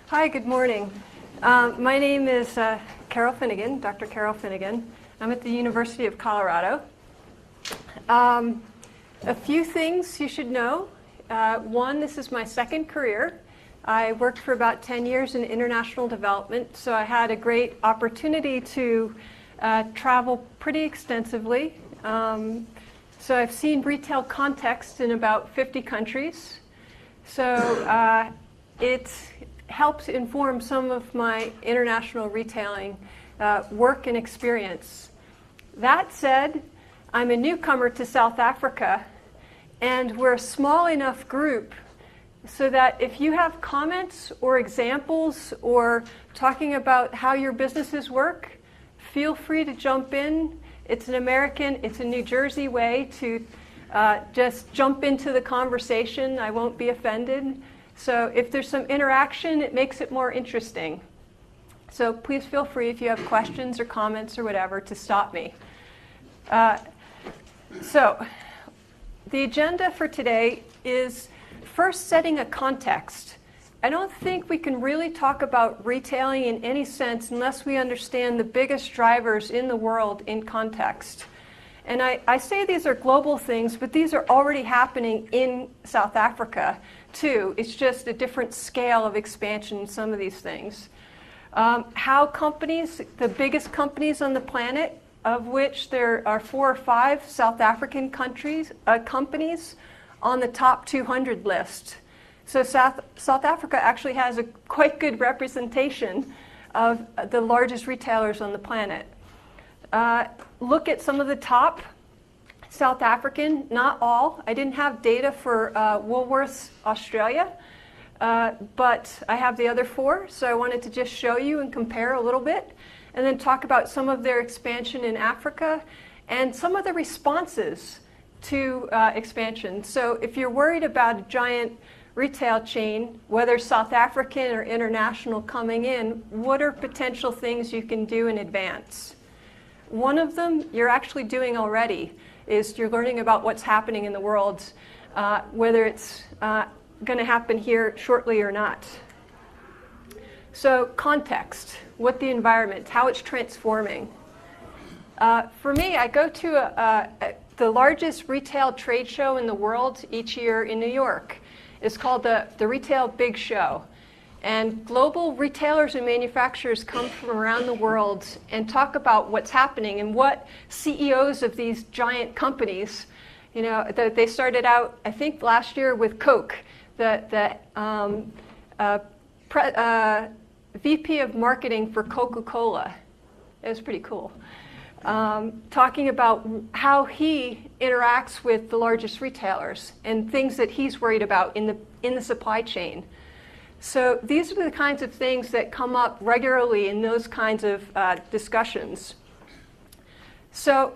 Hi, good morning. My name is Carol Finnegan, Dr. Carol Finnegan. I'm at the University of Colorado. A few things you should know. One, this is my second career. I worked for about 10 years in international development, so I had a great opportunity to travel pretty extensively. So I've seen retail context in about 50 countries. So it helps inform some of my international retailing work and experience. That said, I'm a newcomer to South Africa, and we're a small enough group so that if you have comments or examples or talking about how your businesses work, feel free to jump in. It's an American, it's a New Jersey way to just jump into the conversation. I won't be offended. So if there's some interaction, it makes it more interesting. So please feel free if you have questions or comments or whatever to stop me. So the agenda for today is first setting a context. I don't think we can really talk about retailing in any sense unless we understand the biggest drivers in the world in context. And I say these are global things, but these are already happening in South Africa too. It's just a different scale of expansion in some of these things. How companies, the biggest companies on the planet, of which there are 4 or 5 South African companies on the top 200 list. So South Africa actually has a quite good representation of the largest retailers on the planet. Look at some of the top South African, not all. I didn't have data for Woolworths Australia, but I have the other 4, so I wanted to just show you and compare a little bit, and then talk about some of their expansion in Africa and some of the responses to expansion. So if you're worried about a giant retail chain, whether South African or international coming in, what are potential things you can do in advance? One of them you're actually doing already is you're learning about what's happening in the world, whether it's going to happen here shortly or not. So context, what the environment, how it's transforming. For me, I go to the largest retail trade show in the world each year in New York. It's called the Retail Big Show. And global retailers and manufacturers come from around the world and talk about what's happening and what CEOs of these giant companies, you know, they started out, I think last year with Coke, the VP of marketing for Coca-Cola. It was pretty cool. Talking about how he interacts with the largest retailers and things that he's worried about in the supply chain. So these are the kinds of things that come up regularly in those kinds of discussions. So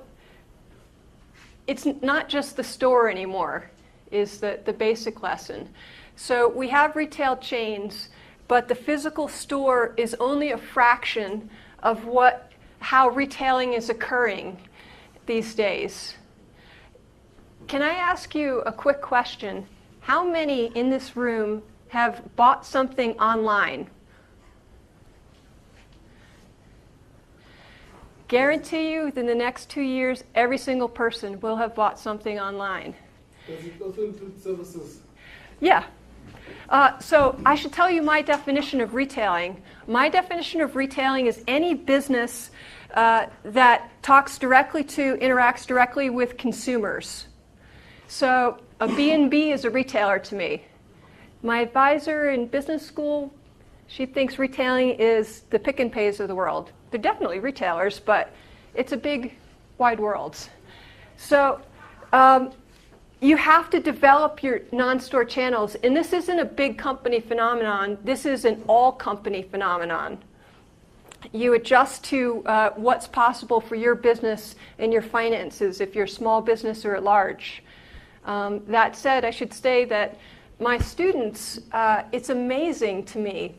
it's not just the store anymore, is the basic lesson. So we have retail chains, but the physical store is only a fraction of how retailing is occurring these days. Can I ask you a quick question? How many in this room have bought something online? Guarantee you within the next 2 years, every single person will have bought something online. Does it also include services? Yeah. So I should tell you my definition of retailing. My definition of retailing is any business that interacts directly with consumers. So a B&B is a retailer to me. My advisor in business school, she thinks retailing is the Pick and Pays of the world. They're definitely retailers, but it's a big, wide world. So you have to develop your non-store channels. And this isn't a big company phenomenon. This is an all-company phenomenon. You adjust to what's possible for your business and your finances if you're a small business or at large. That said, I should say that my students, it's amazing to me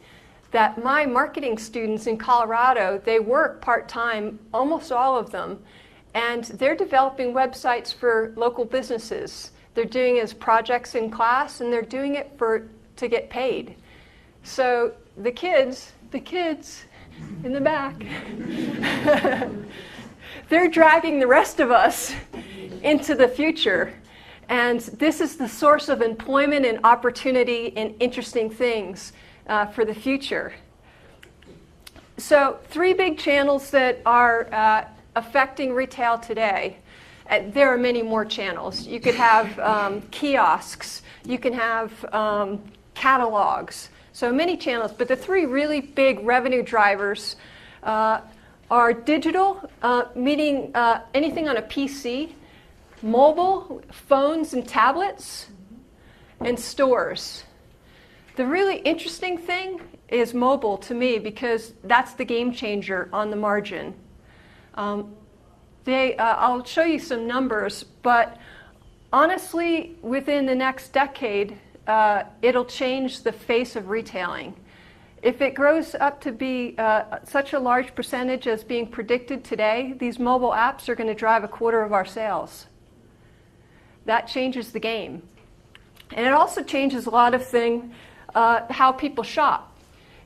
that my marketing students in Colorado, they work part-time, almost all of them, and they're developing websites for local businesses. They're doing it as projects in class, and they're doing it to get paid. So the kids in the back, they're dragging the rest of us into the future. And this is the source of employment and opportunity and interesting things for the future. So 3 big channels that are affecting retail today. There are many more channels. You could have kiosks. You can have catalogs. So many channels. But the 3 really big revenue drivers are digital, meaning anything on a PC, mobile, phones and tablets, and stores. The really interesting thing is mobile to me because that's the game changer on the margin. I'll show you some numbers, but honestly, within the next decade, it'll change the face of retailing. If it grows up to be such a large percentage as being predicted today, these mobile apps are going to drive 1/4 of our sales. That changes the game. And it also changes a lot of things, how people shop.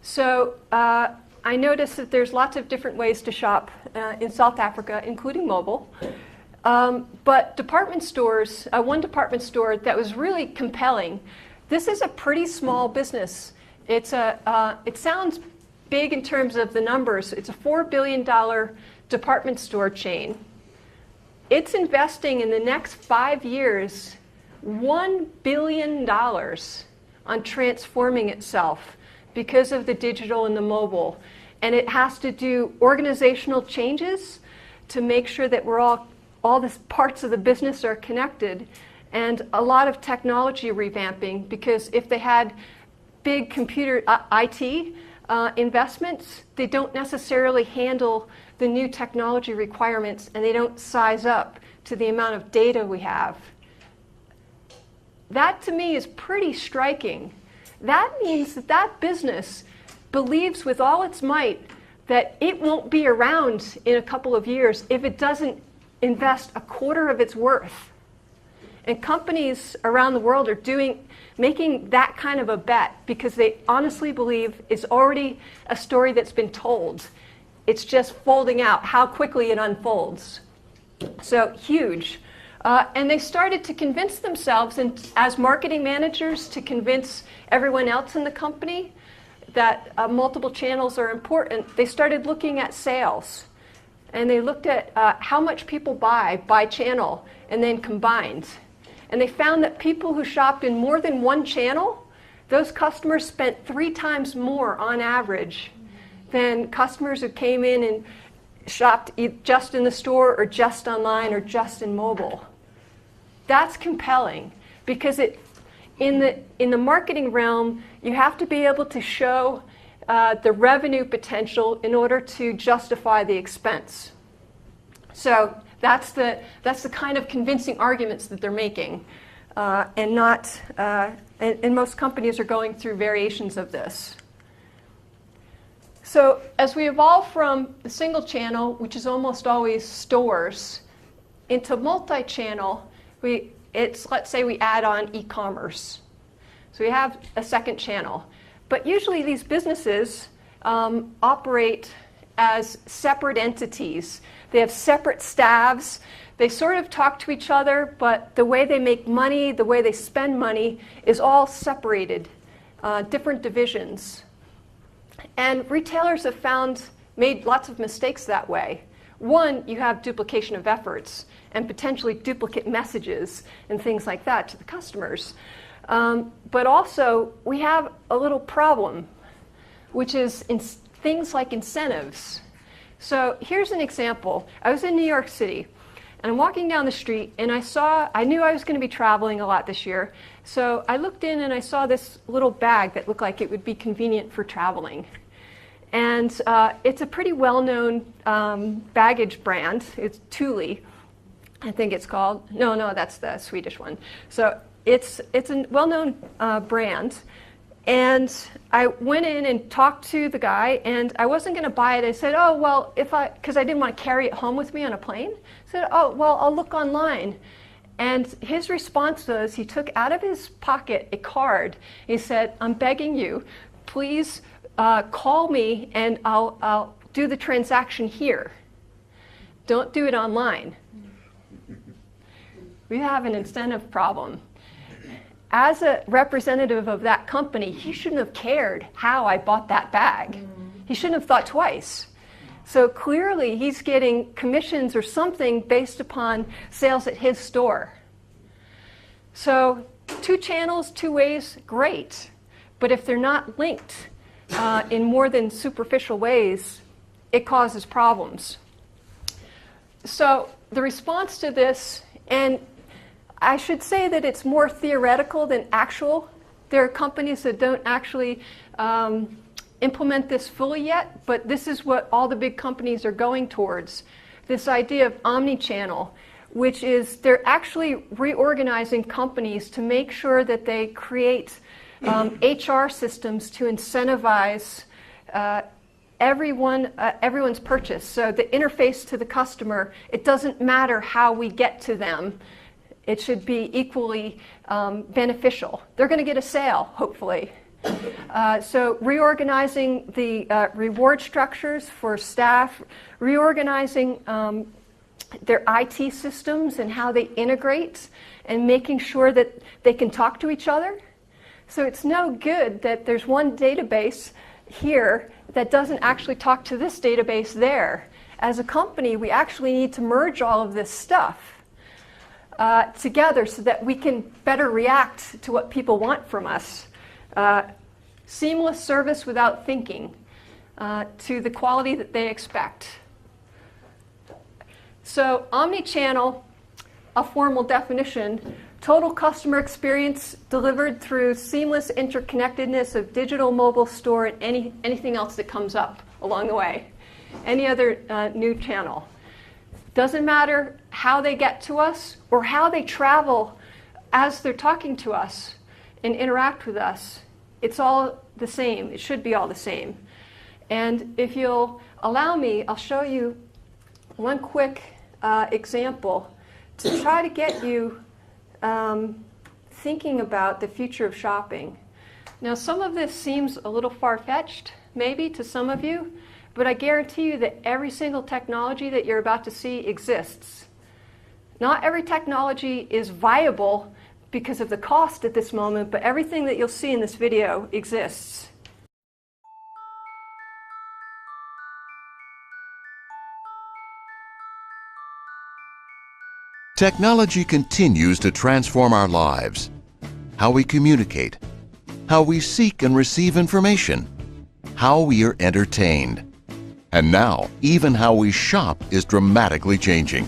So I noticed that there's lots of different ways to shop in South Africa, including mobile. But department stores, one department store that was really compelling, this is a pretty small business. It sounds big in terms of the numbers. It's a $4 billion department store chain. It's investing in the next 5 years $1 billion on transforming itself because of the digital and the mobile. And it has to do organizational changes to make sure that we're all the parts of the business are connected, and a lot of technology revamping, because if they had big computer IT investments, they don't necessarily handle the new technology requirements, and they don't size up to the amount of data we have. That to me is pretty striking. That means that that business believes with all its might that it won't be around in a couple of years if it doesn't invest 1/4 of its worth. And companies around the world are making that kind of a bet because they honestly believe it's already a story that's been told. It's just folding out how quickly it unfolds. So huge. And they started to convince themselves, and as marketing managers, to convince everyone else in the company that multiple channels are important. They started looking at sales. And they looked at how much people buy by channel and then combined. And they found that people who shopped in more than one channel, those customers spent 3 times more on average than customers who came in and shopped just in the store or just online or just in mobile. That's compelling because in the marketing realm, you have to be able to show the revenue potential in order to justify the expense. So that's the kind of convincing arguments that they're making, and most companies are going through variations of this. So as we evolve from the single channel, which is almost always stores, into multi-channel, let's say we add on e-commerce. So we have a second channel. But usually these businesses operate as separate entities. They have separate staffs. They sort of talk to each other, but the way they make money, the way they spend money is all separated, different divisions. And retailers have made lots of mistakes that way. One, you have duplication of efforts and potentially duplicate messages and things like that to the customers. But also, we have a little problem, which is in things like incentives. So here's an example. I was in New York City, and I'm walking down the street, and I knew I was going to be traveling a lot this year, so I looked in and I saw this little bag that looked like it would be convenient for traveling. And it's a pretty well-known baggage brand. It's Thule, I think it's called. No, that's the Swedish one. So it's a well-known brand. And I went in and talked to the guy, and I wasn't going to buy it. I said, oh, well, because I didn't want to carry it home with me on a plane. I said, oh, well, I'll look online. And his response was, he took out of his pocket a card. He said, I'm begging you, please call me and I'll do the transaction here. Don't do it online. We have an incentive problem. As a representative of that company, he shouldn't have cared how I bought that bag. He shouldn't have thought twice. So clearly he's getting commissions or something based upon sales at his store. So 2 channels, 2 ways, great. But if they're not linked in more than superficial ways, it causes problems. So the response to this, and I should say that it's more theoretical than actual. There are companies that don't actually implement this fully yet, but this is what all the big companies are going towards. This idea of omni-channel, which is they're actually reorganizing companies to make sure that they create HR systems to incentivize everyone's purchase. So the interface to the customer, it doesn't matter how we get to them. It should be equally beneficial. They're going to get a sale, hopefully. So reorganizing the reward structures for staff, reorganizing their IT systems and how they integrate, and making sure that they can talk to each other. So it's no good that there's one database here that doesn't actually talk to this database there. As a company, we actually need to merge all of this stuff together so that we can better react to what people want from us. Seamless service without thinking to the quality that they expect. So omni-channel, a formal definition, total customer experience delivered through seamless interconnectedness of digital, mobile, store, and anything else that comes up along the way. Any other new channel. Doesn't matter how they get to us or how they travel as they're talking to us and interact with us. It's all the same. It should be all the same. And if you'll allow me, I'll show you one quick example to try to get you thinking about the future of shopping. Now, some of this seems a little far-fetched, maybe, to some of you, but I guarantee you that every single technology that you're about to see exists. Not every technology is viable because of the cost at this moment, but everything that you'll see in this video exists. Technology continues to transform our lives. How we communicate, how we seek and receive information, how we are entertained. And now, even how we shop is dramatically changing.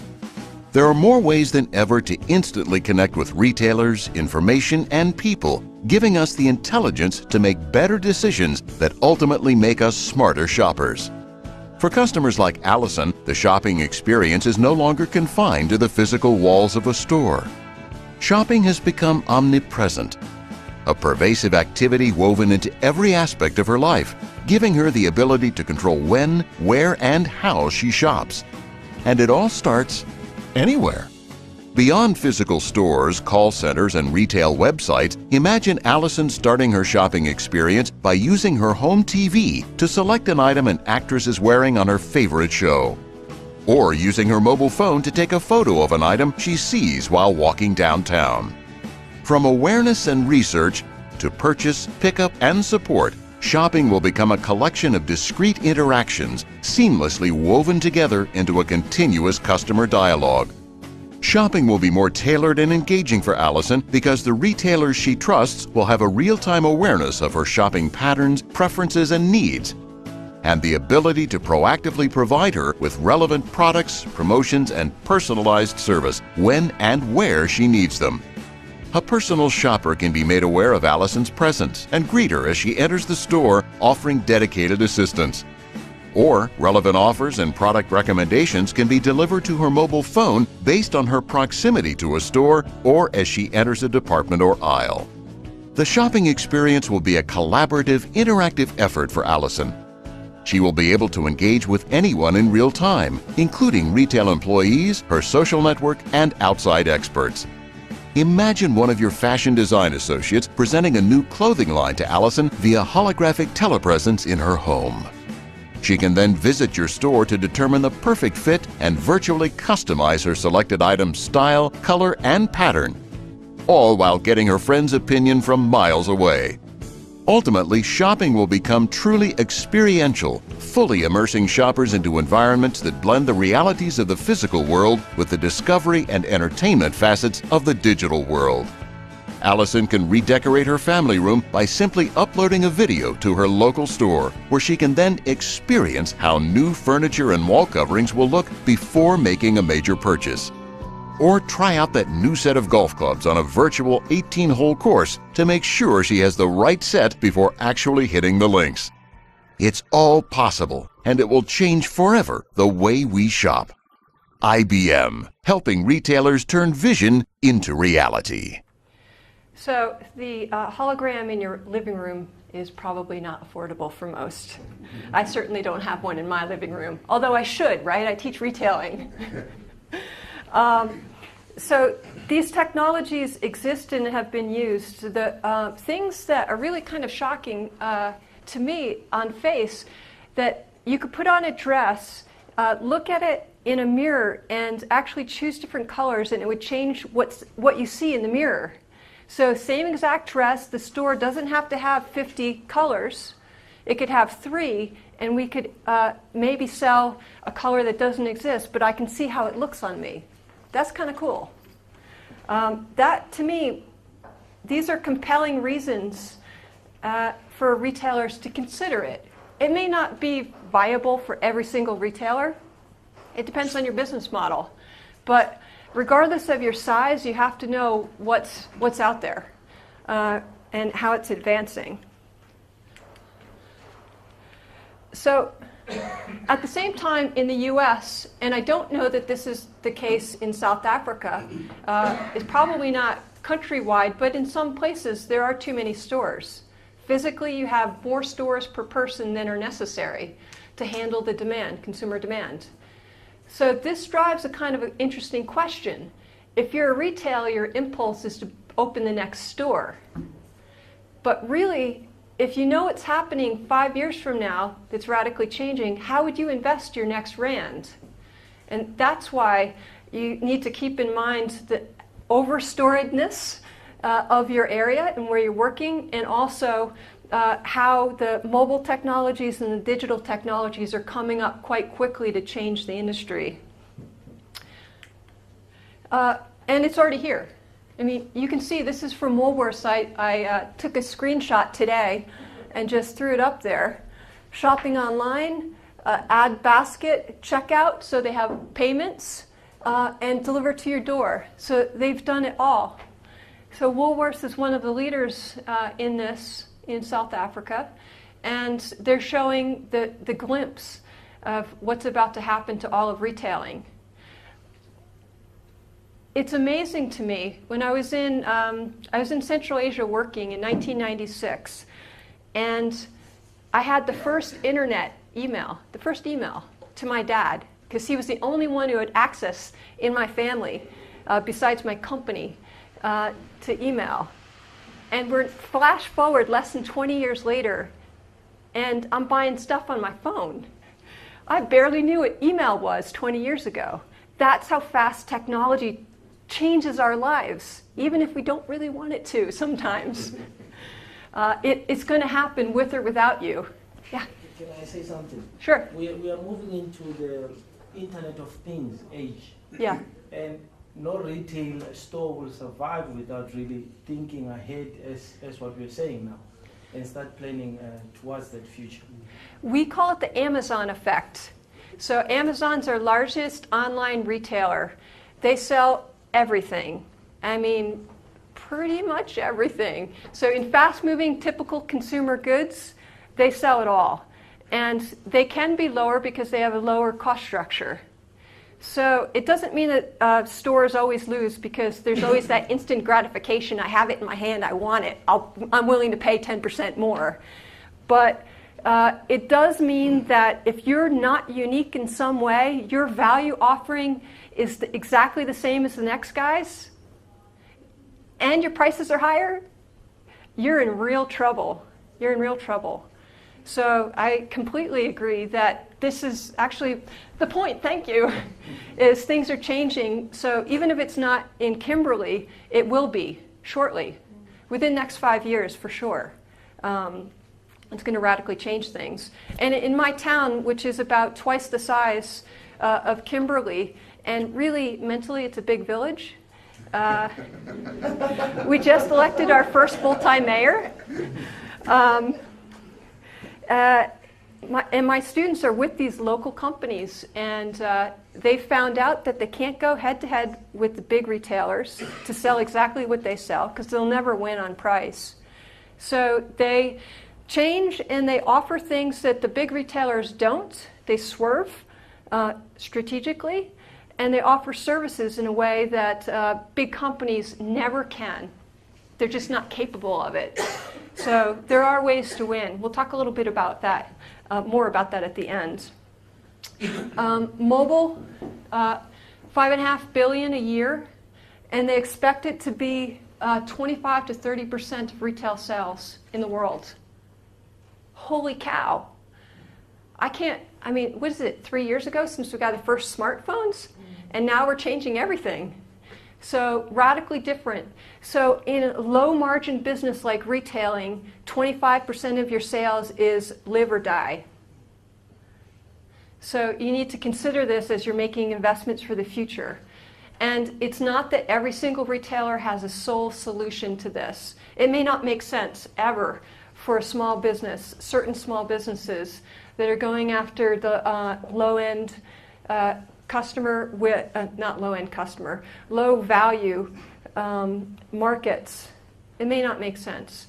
There are more ways than ever to instantly connect with retailers, information, and people, giving us the intelligence to make better decisions that ultimately make us smarter shoppers. For customers like Allison, the shopping experience is no longer confined to the physical walls of a store. Shopping has become omnipresent, a pervasive activity woven into every aspect of her life, giving her the ability to control when, where, and how she shops. And it all starts anywhere. Beyond physical stores, call centers, and retail websites, imagine Allison starting her shopping experience by using her home TV to select an item an actress is wearing on her favorite show. Or using her mobile phone to take a photo of an item she sees while walking downtown. From awareness and research to purchase, pickup, and support, shopping will become a collection of discrete interactions seamlessly woven together into a continuous customer dialogue. Shopping will be more tailored and engaging for Allison because the retailers she trusts will have a real-time awareness of her shopping patterns, preferences, and needs, and the ability to proactively provide her with relevant products, promotions, and personalized service when and where she needs them. A personal shopper can be made aware of Allison's presence and greet her as she enters the store, offering dedicated assistance. Or relevant offers and product recommendations can be delivered to her mobile phone based on her proximity to a store or as she enters a department or aisle. The shopping experience will be a collaborative, interactive effort for Allison. She will be able to engage with anyone in real time, including retail employees, her social network, and outside experts. Imagine one of your fashion design associates presenting a new clothing line to Allison via holographic telepresence in her home. She can then visit your store to determine the perfect fit and virtually customize her selected item's style, color, and pattern, all while getting her friend's opinion from miles away. Ultimately, shopping will become truly experiential, fully immersing shoppers into environments that blend the realities of the physical world with the discovery and entertainment facets of the digital world. Allison can redecorate her family room by simply uploading a video to her local store, where she can then experience how new furniture and wall coverings will look before making a major purchase. Or try out that new set of golf clubs on a virtual 18-hole course to make sure she has the right set before actually hitting the links. It's all possible, and it will change forever the way we shop. IBM, helping retailers turn vision into reality. So the hologram in your living room is probably not affordable for most. I certainly don't have one in my living room, although I should, right? I teach retailing. So these technologies exist and have been used. The things that are really kind of shocking to me on face, that you could put on a dress, look at it in a mirror, and actually choose different colors, and it would change what you see in the mirror. So same exact dress, the store doesn't have to have 50 colors. It could have 3, and we could maybe sell a color that doesn't exist, but I can see how it looks on me. That's kind of cool. That, to me, these are compelling reasons for retailers to consider it. It may not be viable for every single retailer. It depends on your business model. But regardless of your size, you have to know what's out there and how it's advancing. So at the same time in the US, and I don't know that this is the case in South Africa, it's probably not countrywide, but in some places there are too many stores. Physically, you have more stores per person than are necessary to handle the demand, consumer demand. So this drives a kind of an interesting question. If you're a retailer, your impulse is to open the next store. But really, if you know what's happening 5 years from now that's radically changing, how would you invest your next rand? And that's why you need to keep in mind the overstoredness of your area and where you're working, and also how the mobile technologies and the digital technologies are coming up quite quickly to change the industry. And it's already here. I mean, you can see this is from Woolworths. I took a screenshot today and just threw it up there. Shopping online, add basket, checkout, so they have payments, and deliver to your door. So they've done it all. So Woolworths is one of the leaders in this in South Africa, and they're showing the glimpse of what's about to happen to all of retailing. It's amazing to me. When I was in Central Asia working in 1996, and I had the first internet email, the first email to my dad, because he was the only one who had access in my family, besides my company, to email. And we're flash forward less than 20 years later, and I'm buying stuff on my phone. I barely knew what email was 20 years ago. That's how fast technology changes our lives, even if we don't really want it to sometimes. It's going to happen with or without you. Yeah? Can I say something? Sure. We are moving into the Internet of Things age. Yeah. And no retail store will survive without really thinking ahead, as what we're saying now, and start planning towards that future. We call it the Amazon effect. So Amazon's our largest online retailer. They sell everything. I mean, pretty much everything. So in fast-moving, typical consumer goods, they sell it all. And they can be lower because they have a lower cost structure. So it doesn't mean that stores always lose, because there's always that instant gratification. I have it in my hand, I want it. I'm willing to pay 10% more. But it does mean that if you're not unique in some way, your value offering is exactly the same as the next guy's, and your prices are higher, you're in real trouble. You're in real trouble. So I completely agree that this is actually the point, thank you, is things are changing. So even if it's not in Kimberly, it will be shortly, within the next 5 years for sure. It's going to radically change things. And in my town, which is about twice the size of Kimberly, and really mentally it's a big village, we just elected our first full-time mayor. My students are with these local companies, and they found out that they can't go head-to-head with the big retailers to sell exactly what they sell, because they'll never win on price. So they change and they offer things that the big retailers don't. They swerve strategically, and they offer services in a way that big companies never can. They're just not capable of it. So there are ways to win. We'll talk a little bit about that, more about that at the end. Mobile, $5.5 billion a year, and they expect it to be 25 to 30% of retail sales in the world. Holy cow. I mean, what is it, 3 years ago since we got the first smartphones? And now we're changing everything. So radically different. So in a low margin business like retailing, 25% of your sales is live or die. So you need to consider this as you're making investments for the future. And it's not that every single retailer has a sole solution to this. It may not make sense ever for a small business, certain small businesses that are going after the low-end customer with, not low-end customer, low-value markets. It may not make sense,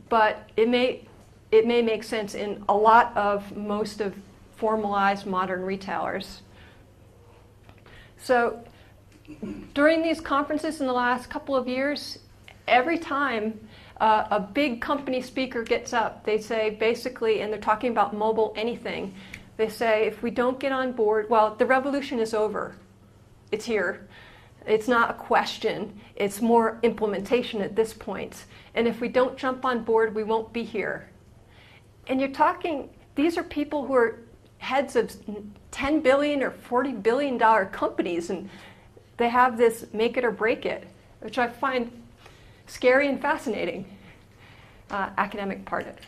but it may make sense in a lot of most of formalized modern retailers. So during these conferences in the last couple of years, every time a big company speaker gets up, they say basically, and they're talking about mobile anything, they say if we don't get on board, well, the revolution is over. It's here. It's not a question. It's more implementation at this point. And if we don't jump on board, we won't be here. And you're talking, these are people who are heads of $10 billion or $40 billion companies, and they have this make it or break it, which I find scary and fascinating, academic part of it.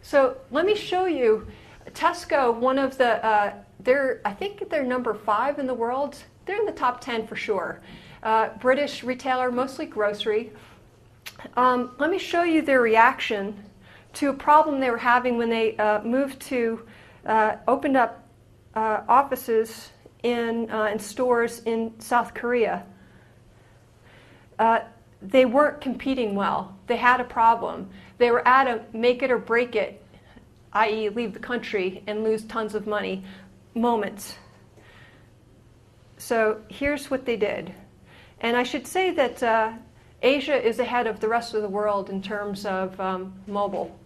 So let me show you Tesco, one of the, I think they're number 5 in the world. They're in the top 10 for sure. British retailer, mostly grocery. Let me show you their reaction to a problem they were having when they moved to, opened up offices in stores in South Korea. They weren't competing well. They had a problem. They were at a make it or break it, i.e. leave the country and lose tons of money, moment. So here's what they did. And I should say that Asia is ahead of the rest of the world in terms of mobile.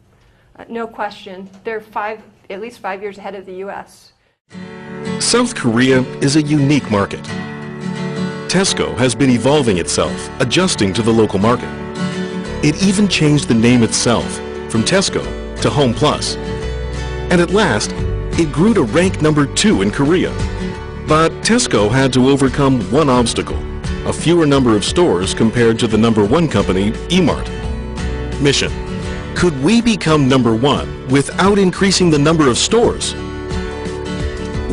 No question. They're at least 5 years ahead of the US. South Korea is a unique market. Tesco has been evolving itself, adjusting to the local market. It even changed the name itself from Tesco to Home Plus. And at last, it grew to rank number 2 in Korea. But Tesco had to overcome one obstacle, a fewer number of stores compared to the number 1 company, E-Mart. Mission: could we become number 1 without increasing the number of stores?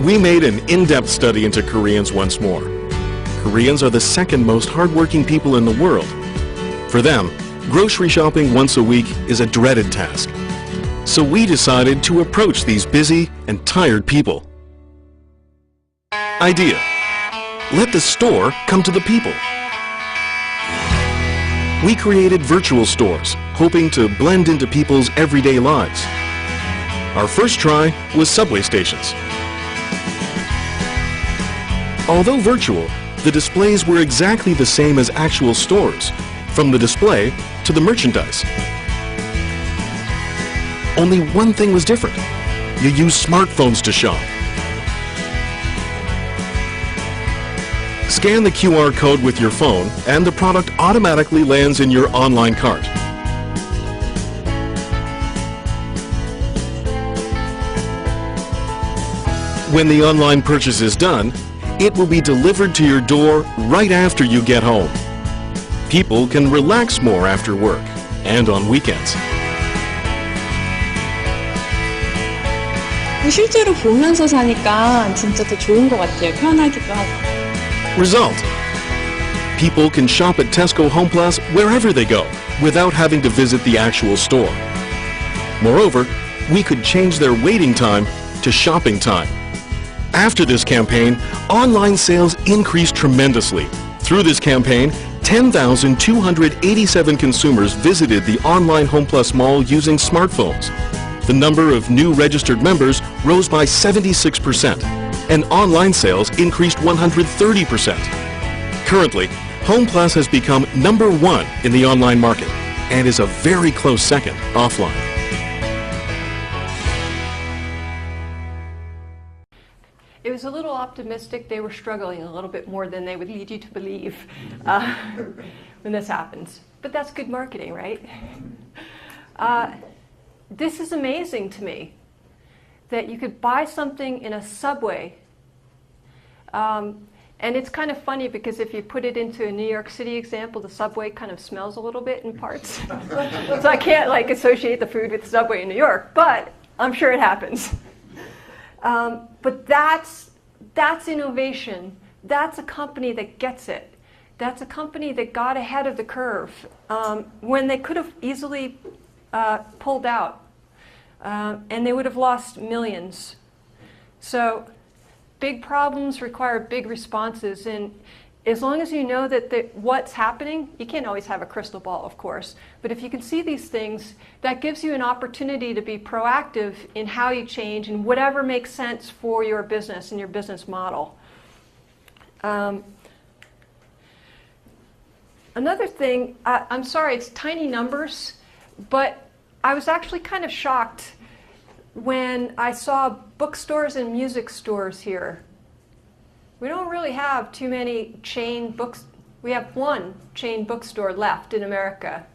We made an in-depth study into Koreans once more. Koreans are the second most hardworking people in the world. For them, grocery shopping once a week is a dreaded task. So we decided to approach these busy and tired people. Idea: let the store come to the people. We created virtual stores, hoping to blend into people's everyday lives. Our first try was subway stations. Although virtual, the displays were exactly the same as actual stores, from the display to the merchandise. Only one thing was different. You use smartphones to shop. Scan the QR code with your phone and the product automatically lands in your online cart. When the online purchase is done, it will be delivered to your door right after you get home. People can relax more after work and on weekends. 실제로 보면서 사니까 진짜 더 좋은 것 같아요. 편하기도 하고. Result: people can shop at Tesco Home Plus wherever they go without having to visit the actual store. Moreover, we could change their waiting time to shopping time. After this campaign, online sales increased tremendously. Through this campaign, 10,287 consumers visited the online Home Plus mall using smartphones. The number of new registered members rose by 76%, and online sales increased 130%. Currently, Home Plus has become #1 in the online market and is a very close second offline. It was a little optimistic. They were struggling a little bit more than they would lead you to believe when this happens. But that's good marketing, right? This is amazing to me, that you could buy something in a subway. And it's kind of funny because if you put it into a New York City example, the subway kind of smells a little bit in parts. So I can't like associate the food with the subway in New York, but I'm sure it happens. But that's innovation. That's a company that gets it. That's a company that got ahead of the curve when they could have easily pulled out, and they would have lost millions. So big problems require big responses, and as long as you know that what's happening, you can't always have a crystal ball, of course, but if you can see these things, that gives you an opportunity to be proactive in how you change and whatever makes sense for your business and your business model. Another thing, I'm sorry, it's tiny numbers, but I was actually kind of shocked when I saw bookstores and music stores here. We don't really have too many chain books. We have one chain bookstore left in America.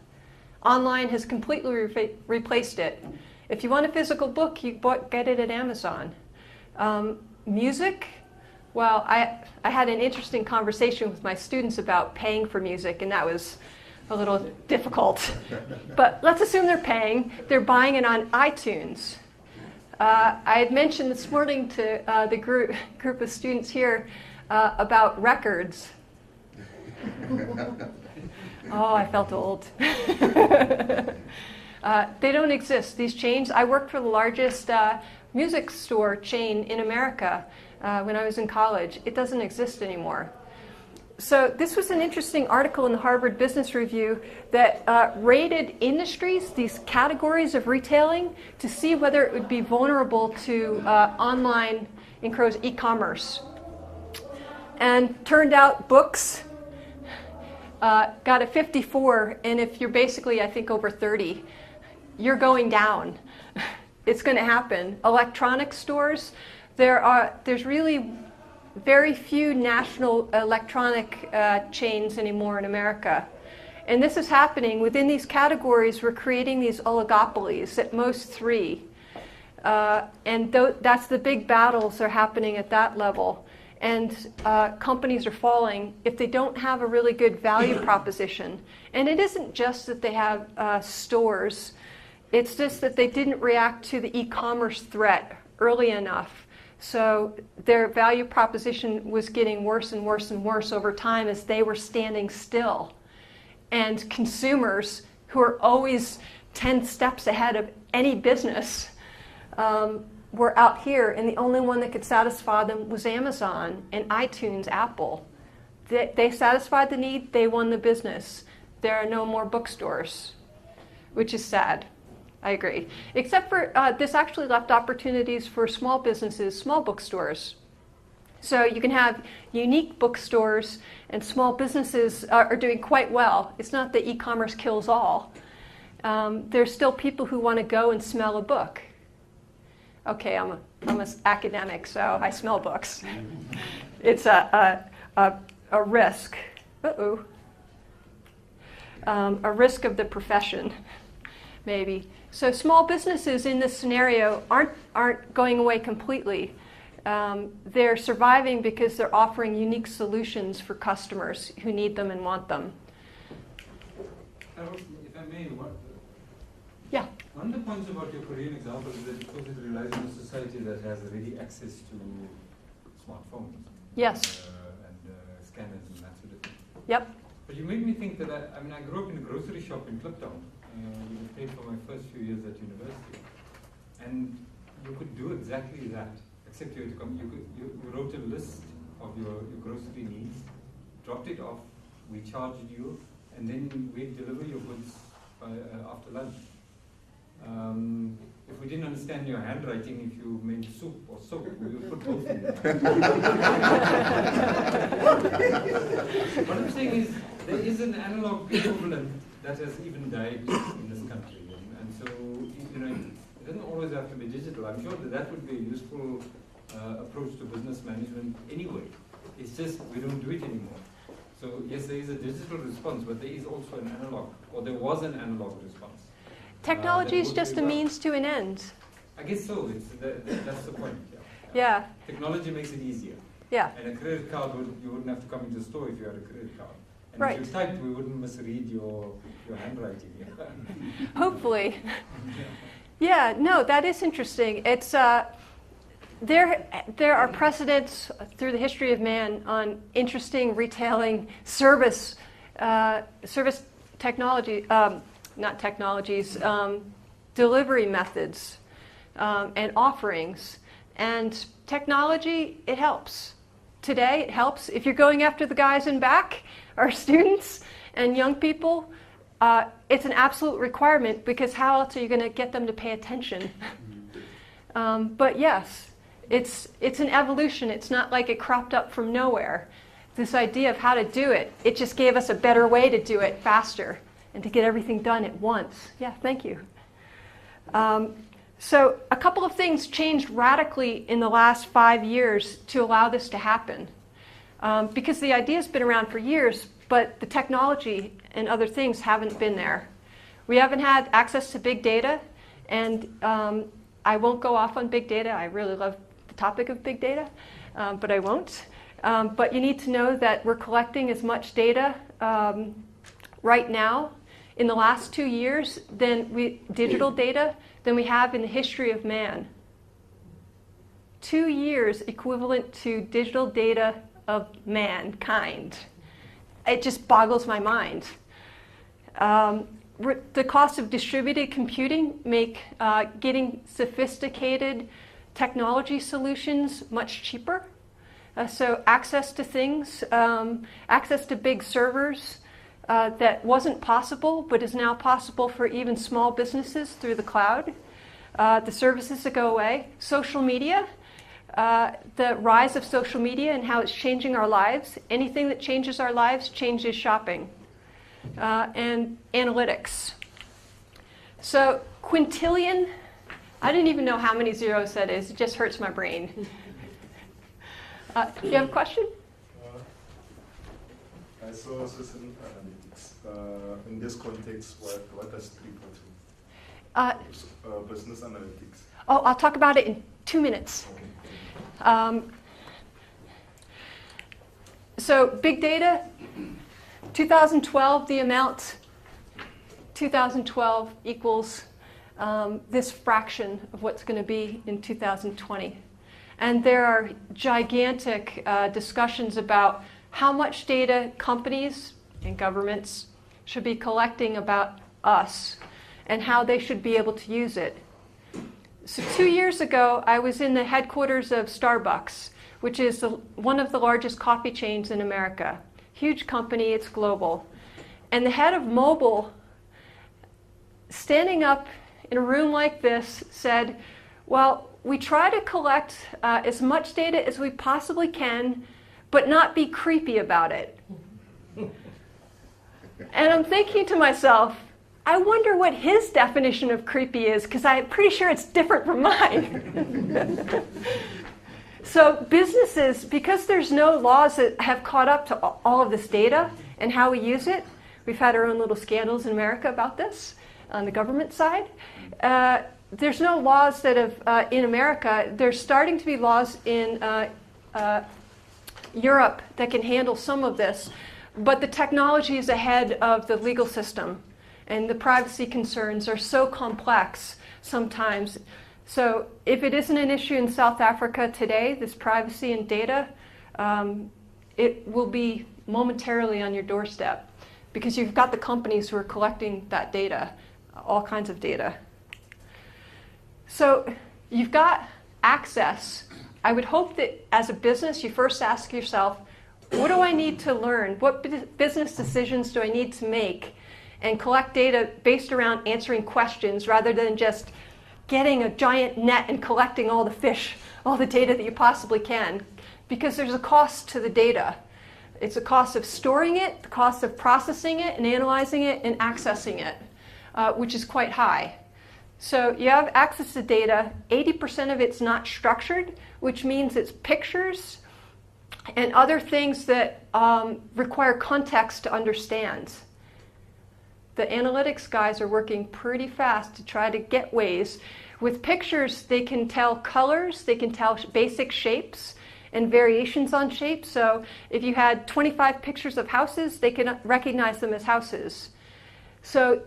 Online has completely replaced it. If you want a physical book, you get it at Amazon. Music, well, I had an interesting conversation with my students about paying for music, and that was a little difficult. But let's assume they're paying. They're buying it on iTunes. I had mentioned this morning to the group of students here about records. Oh, I felt old. They don't exist, these chains. I worked for the largest music store chain in America when I was in college. It doesn't exist anymore. So this was an interesting article in the Harvard Business Review that rated industries, these categories of retailing, to see whether it would be vulnerable to online e-commerce. And turned out books got a 54, and if you're basically, I think, over 30, you're going down. It's going to happen. Electronic stores, there's really very few national electronic chains anymore in America. And this is happening. Within these categories, we're creating these oligopolies, at most 3. And that's the big battles are happening at that level. And companies are falling if they don't have a really good value proposition. And it isn't just that they have stores. It's just that they didn't react to the e-commerce threat early enough. So their value proposition was getting worse and worse and worse over time as they were standing still. And consumers, who are always 10 steps ahead of any business, were out here, and the only one that could satisfy them was Amazon and iTunes, Apple. They satisfied the need, they won the business. There are no more bookstores, which is sad. I agree. Except for this actually left opportunities for small businesses, small bookstores. So you can have unique bookstores, and small businesses are doing quite well. It's not that e-commerce kills all. There's still people who want to go and smell a book. Okay, I'm an academic, so I smell books. It's a a risk. A risk of the profession, maybe. So small businesses in this scenario aren't going away completely. They're surviving because they're offering unique solutions for customers who need them and want them. If I may, Yeah. one of the points about your Korean example is that because it relies on a society that has already access to smartphones. Yes. And scanners and that sort of thing. Yep. But you made me think that I grew up in a grocery shop in Cliptown. We paid for my first few years at university. And you could do exactly that, except you had to come, you wrote a list of your grocery needs, dropped it off, we charged you, and then we'd deliver your goods after lunch. If we didn't understand your handwriting, if you made soup or soap, we would put both in there. What I'm saying is, there is an analog equivalent that has even died in this country. And so, it doesn't always have to be digital. I'm sure that would be a useful approach to business management anyway. It's just we don't do it anymore. So yes, there is a digital response, but there is also an analog, or there was an analog response. Technology is just a means to an end. I guess so. That's the point. Yeah. Technology makes it easier. Yeah. And a credit card, you wouldn't have to come into the store if you had a credit card. And right. if you typed, we wouldn't misread your handwriting. Hopefully. Yeah, no, that is interesting. It's there are precedents through the history of man on interesting retailing service technology, not technologies, delivery methods and offerings. And technology, it helps. Today, it helps. If you're going after the guys in back, our students and young people, it's an absolute requirement, because how else are you going to get them to pay attention? But yes, it's an evolution. It's not like it cropped up from nowhere. This idea of how to do it, it just gave us a better way to do it faster and to get everything done at once. Yeah, thank you. So a couple of things changed radically in the last 5 years to allow this to happen. Because the idea's been around for years, but the technology and other things haven't been there. We haven't had access to big data, and I won't go off on big data. I really love the topic of big data, but I won't. But you need to know that we're collecting as much data right now in the last 2 years digital data than we have in the history of man. 2 years equivalent to digital data of mankind. It just boggles my mind. The cost of distributed computing make getting sophisticated technology solutions much cheaper. So access to things, access to big servers that wasn't possible but is now possible for even small businesses through the cloud. The services that go away. Social media. The rise of social media and how it's changing our lives. Anything that changes our lives changes shopping. And analytics. So quintillion, I didn't even know how many zeros that is. It just hurts my brain. Do you have a question? I saw system analytics. In this context, what does 3.2? Business analytics. Oh, I'll talk about it in 2 minutes. Okay. So big data, 2012, the amount, 2012 equals this fraction of what's going to be in 2020. And there are gigantic discussions about how much data companies and governments should be collecting about us and how they should be able to use it. So 2 years ago, I was in the headquarters of Starbucks, which is one of the largest coffee chains in America. Huge company, it's global. And the head of mobile, standing up in a room like this, said, well, we try to collect as much data as we possibly can, but not be creepy about it. And I'm thinking to myself, I wonder what his definition of creepy is, because I'm pretty sure it's different from mine. So businesses, because there's no laws that have caught up to all of this data and how we use it, we've had our own little scandals in America about this on the government side. There's no laws that have, in America, there's starting to be laws in Europe that can handle some of this, but the technology is ahead of the legal system, and the privacy concerns are so complex sometimes. So if it isn't an issue in South Africa today, this privacy and data, it will be momentarily on your doorstep, because you've got the companies who are collecting that data, all kinds of data. So you've got access. I would hope that as a business, you first ask yourself, what do I need to learn? What business decisions do I need to make? And collect data based around answering questions rather than just getting a giant net and collecting all the fish, all the data that you possibly can. Because there's a cost to the data. It's a cost of storing it, the cost of processing it and analyzing it and accessing it, which is quite high. So you have access to data, 80% of it's not structured, which means it's pictures and other things that require context to understand. The analytics guys are working pretty fast to try to get ways. With pictures, they can tell colors, they can tell basic shapes and variations on shapes. So if you had 25 pictures of houses, they can recognize them as houses. So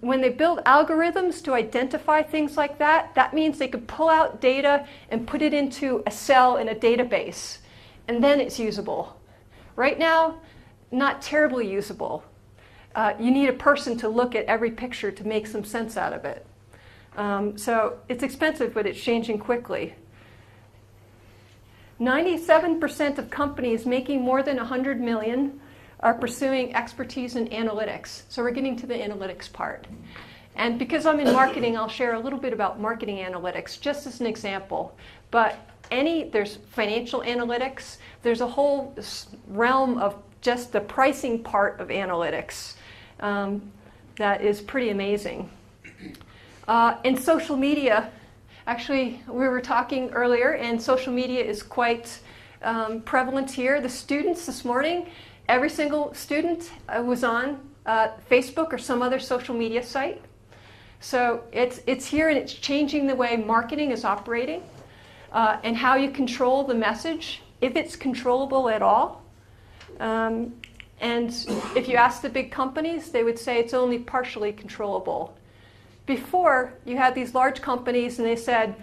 when they build algorithms to identify things like that, that means they could pull out data and put it into a cell in a database, and then it's usable. Right now, not terribly usable. You need a person to look at every picture to make some sense out of it. So it's expensive, but it's changing quickly. 97% of companies making more than 100 million are pursuing expertise in analytics. So we're getting to the analytics part. And because I'm in marketing, I'll share a little bit about marketing analytics, just as an example. But there's financial analytics, there's a whole realm of just the pricing part of analytics that is pretty amazing. In social media, actually, we were talking earlier, and social media is quite prevalent here. The students this morning, every single student was on Facebook or some other social media site. So it's here, and it's changing the way marketing is operating and how you control the message, if it's controllable at all. And if you ask the big companies, they would say it's only partially controllable. Before, you had these large companies and they said,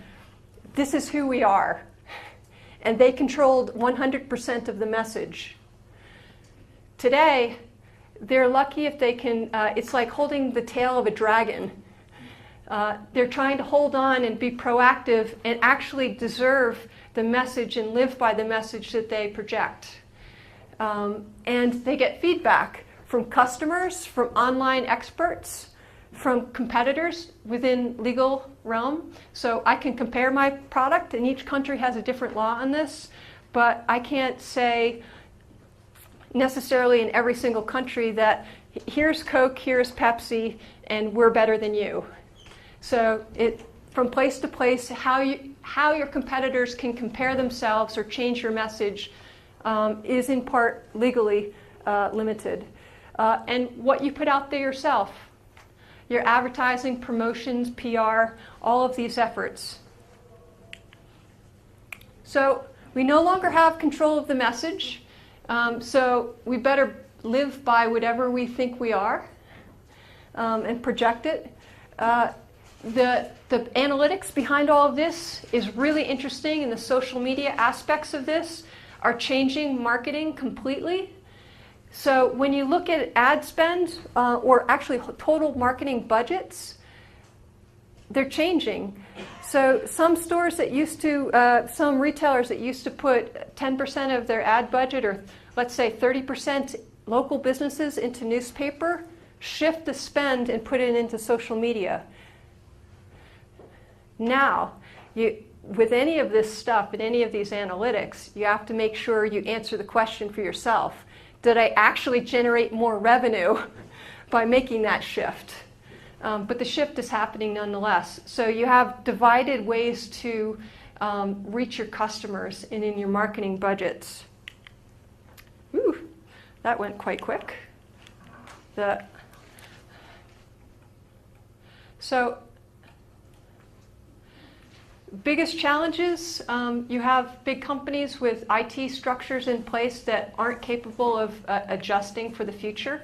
this is who we are. And they controlled 100% of the message. Today, they're lucky if they can, it's like holding the tail of a dragon. They're trying to hold on and be proactive and actually deserve the message and live by the message that they project. And they get feedback from customers, from online experts, from competitors within legal realm. So I can compare my product, and each country has a different law on this, but I can't say necessarily in every single country that here's Coke, here's Pepsi, and we're better than you. So from place to place, how your competitors can compare themselves or change your message is in part legally limited. And what you put out there yourself, your advertising, promotions, PR, all of these efforts. So we no longer have control of the message, so we better live by whatever we think we are and project it. The analytics behind all of this is really interesting, and the social media aspects of this are changing marketing completely. So when you look at ad spend, or actually total marketing budgets, they're changing. So some stores that used to, some retailers that used to put 10% of their ad budget, or let's say 30% local businesses into newspaper, shift the spend and put it into social media. Now, with any of this stuff and any of these analytics, you have to make sure you answer the question for yourself. Did I actually generate more revenue by making that shift? But the shift is happening nonetheless. So you have divided ways to reach your customers and in your marketing budgets. Ooh, that went quite quick. So, biggest challenges, you have big companies with IT structures in place that aren't capable of adjusting for the future.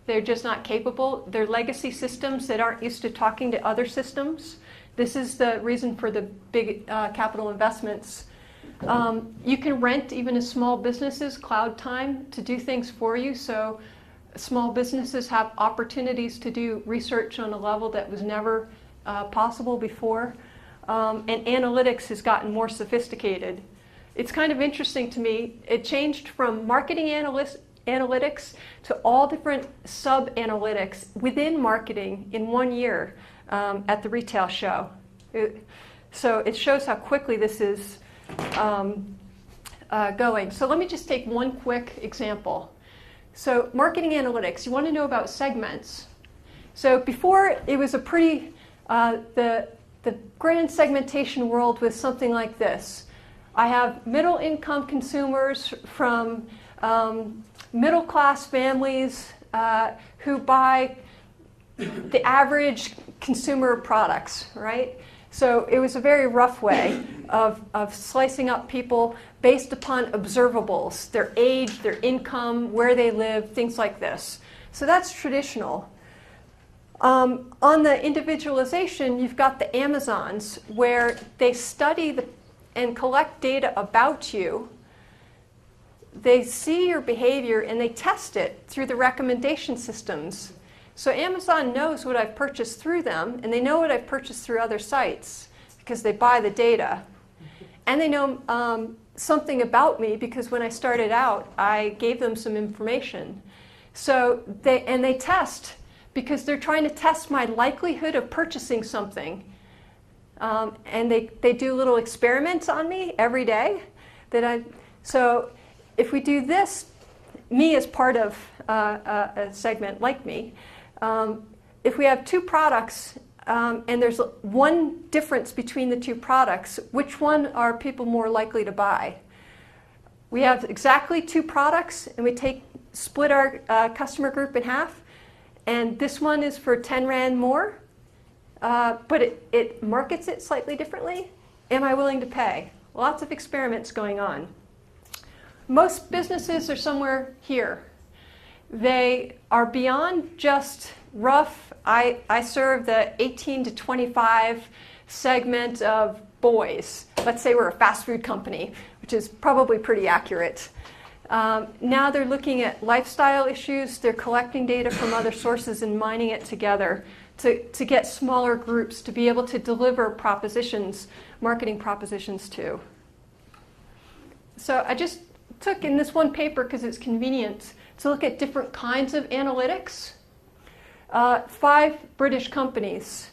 They're just not capable. They're legacy systems that aren't used to talking to other systems. This is the reason for the big capital investments. You can rent, even as small businesses, cloud time to do things for you. So small businesses have opportunities to do research on a level that was never possible before. And analytics has gotten more sophisticated. It's kind of interesting to me. It changed from marketing analytics to all different sub-analytics within marketing in 1 year at the retail show. So it shows how quickly this is going. So let me just take one quick example. So marketing analytics, you want to know about segments. So before it was a pretty, the grand segmentation world was something like this. I have middle income consumers from middle class families who buy the average consumer products, right? So it was a very rough way of slicing up people based upon observables, their age, their income, where they live, things like this. So that's traditional. On the individualization, you've got the Amazons, where they study and collect data about you. They see your behavior and they test it through the recommendation systems. So Amazon knows what I've purchased through them, and they know what I've purchased through other sites because they buy the data. And they know something about me because when I started out, I gave them some information. So they test because they're trying to test my likelihood of purchasing something. And they do little experiments on me every day. So if we do this, me as part of a segment like me, if we have two products and there's one difference between the two products, which one are people more likely to buy? We have exactly two products and we split our customer group in half, and this one is for 10 Rand more, but it markets it slightly differently. Am I willing to pay? Lots of experiments going on. Most businesses are somewhere here. They are beyond just rough. I serve the 18 to 25 segment of boys. Let's say we're a fast food company, which is probably pretty accurate. Now they're looking at lifestyle issues. They're collecting data from other sources and mining it together to get smaller groups to be able to deliver propositions, marketing propositions to. So I just took in this one paper because it's convenient to look at different kinds of analytics. 5 British companies.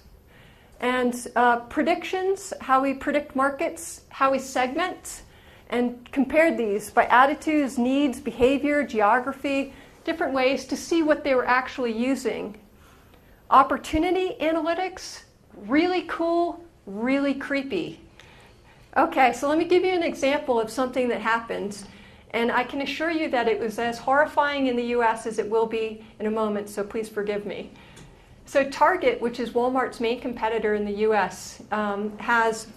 And predictions, how we predict markets, how we segment, and compared these by attitudes, needs, behavior, geography, different ways to see what they were actually using. Opportunity analytics, really cool, really creepy. Okay, so let me give you an example of something that happened. And I can assure you that it was as horrifying in the US as it will be in a moment, so please forgive me. So Target, which is Walmart's main competitor in the US, has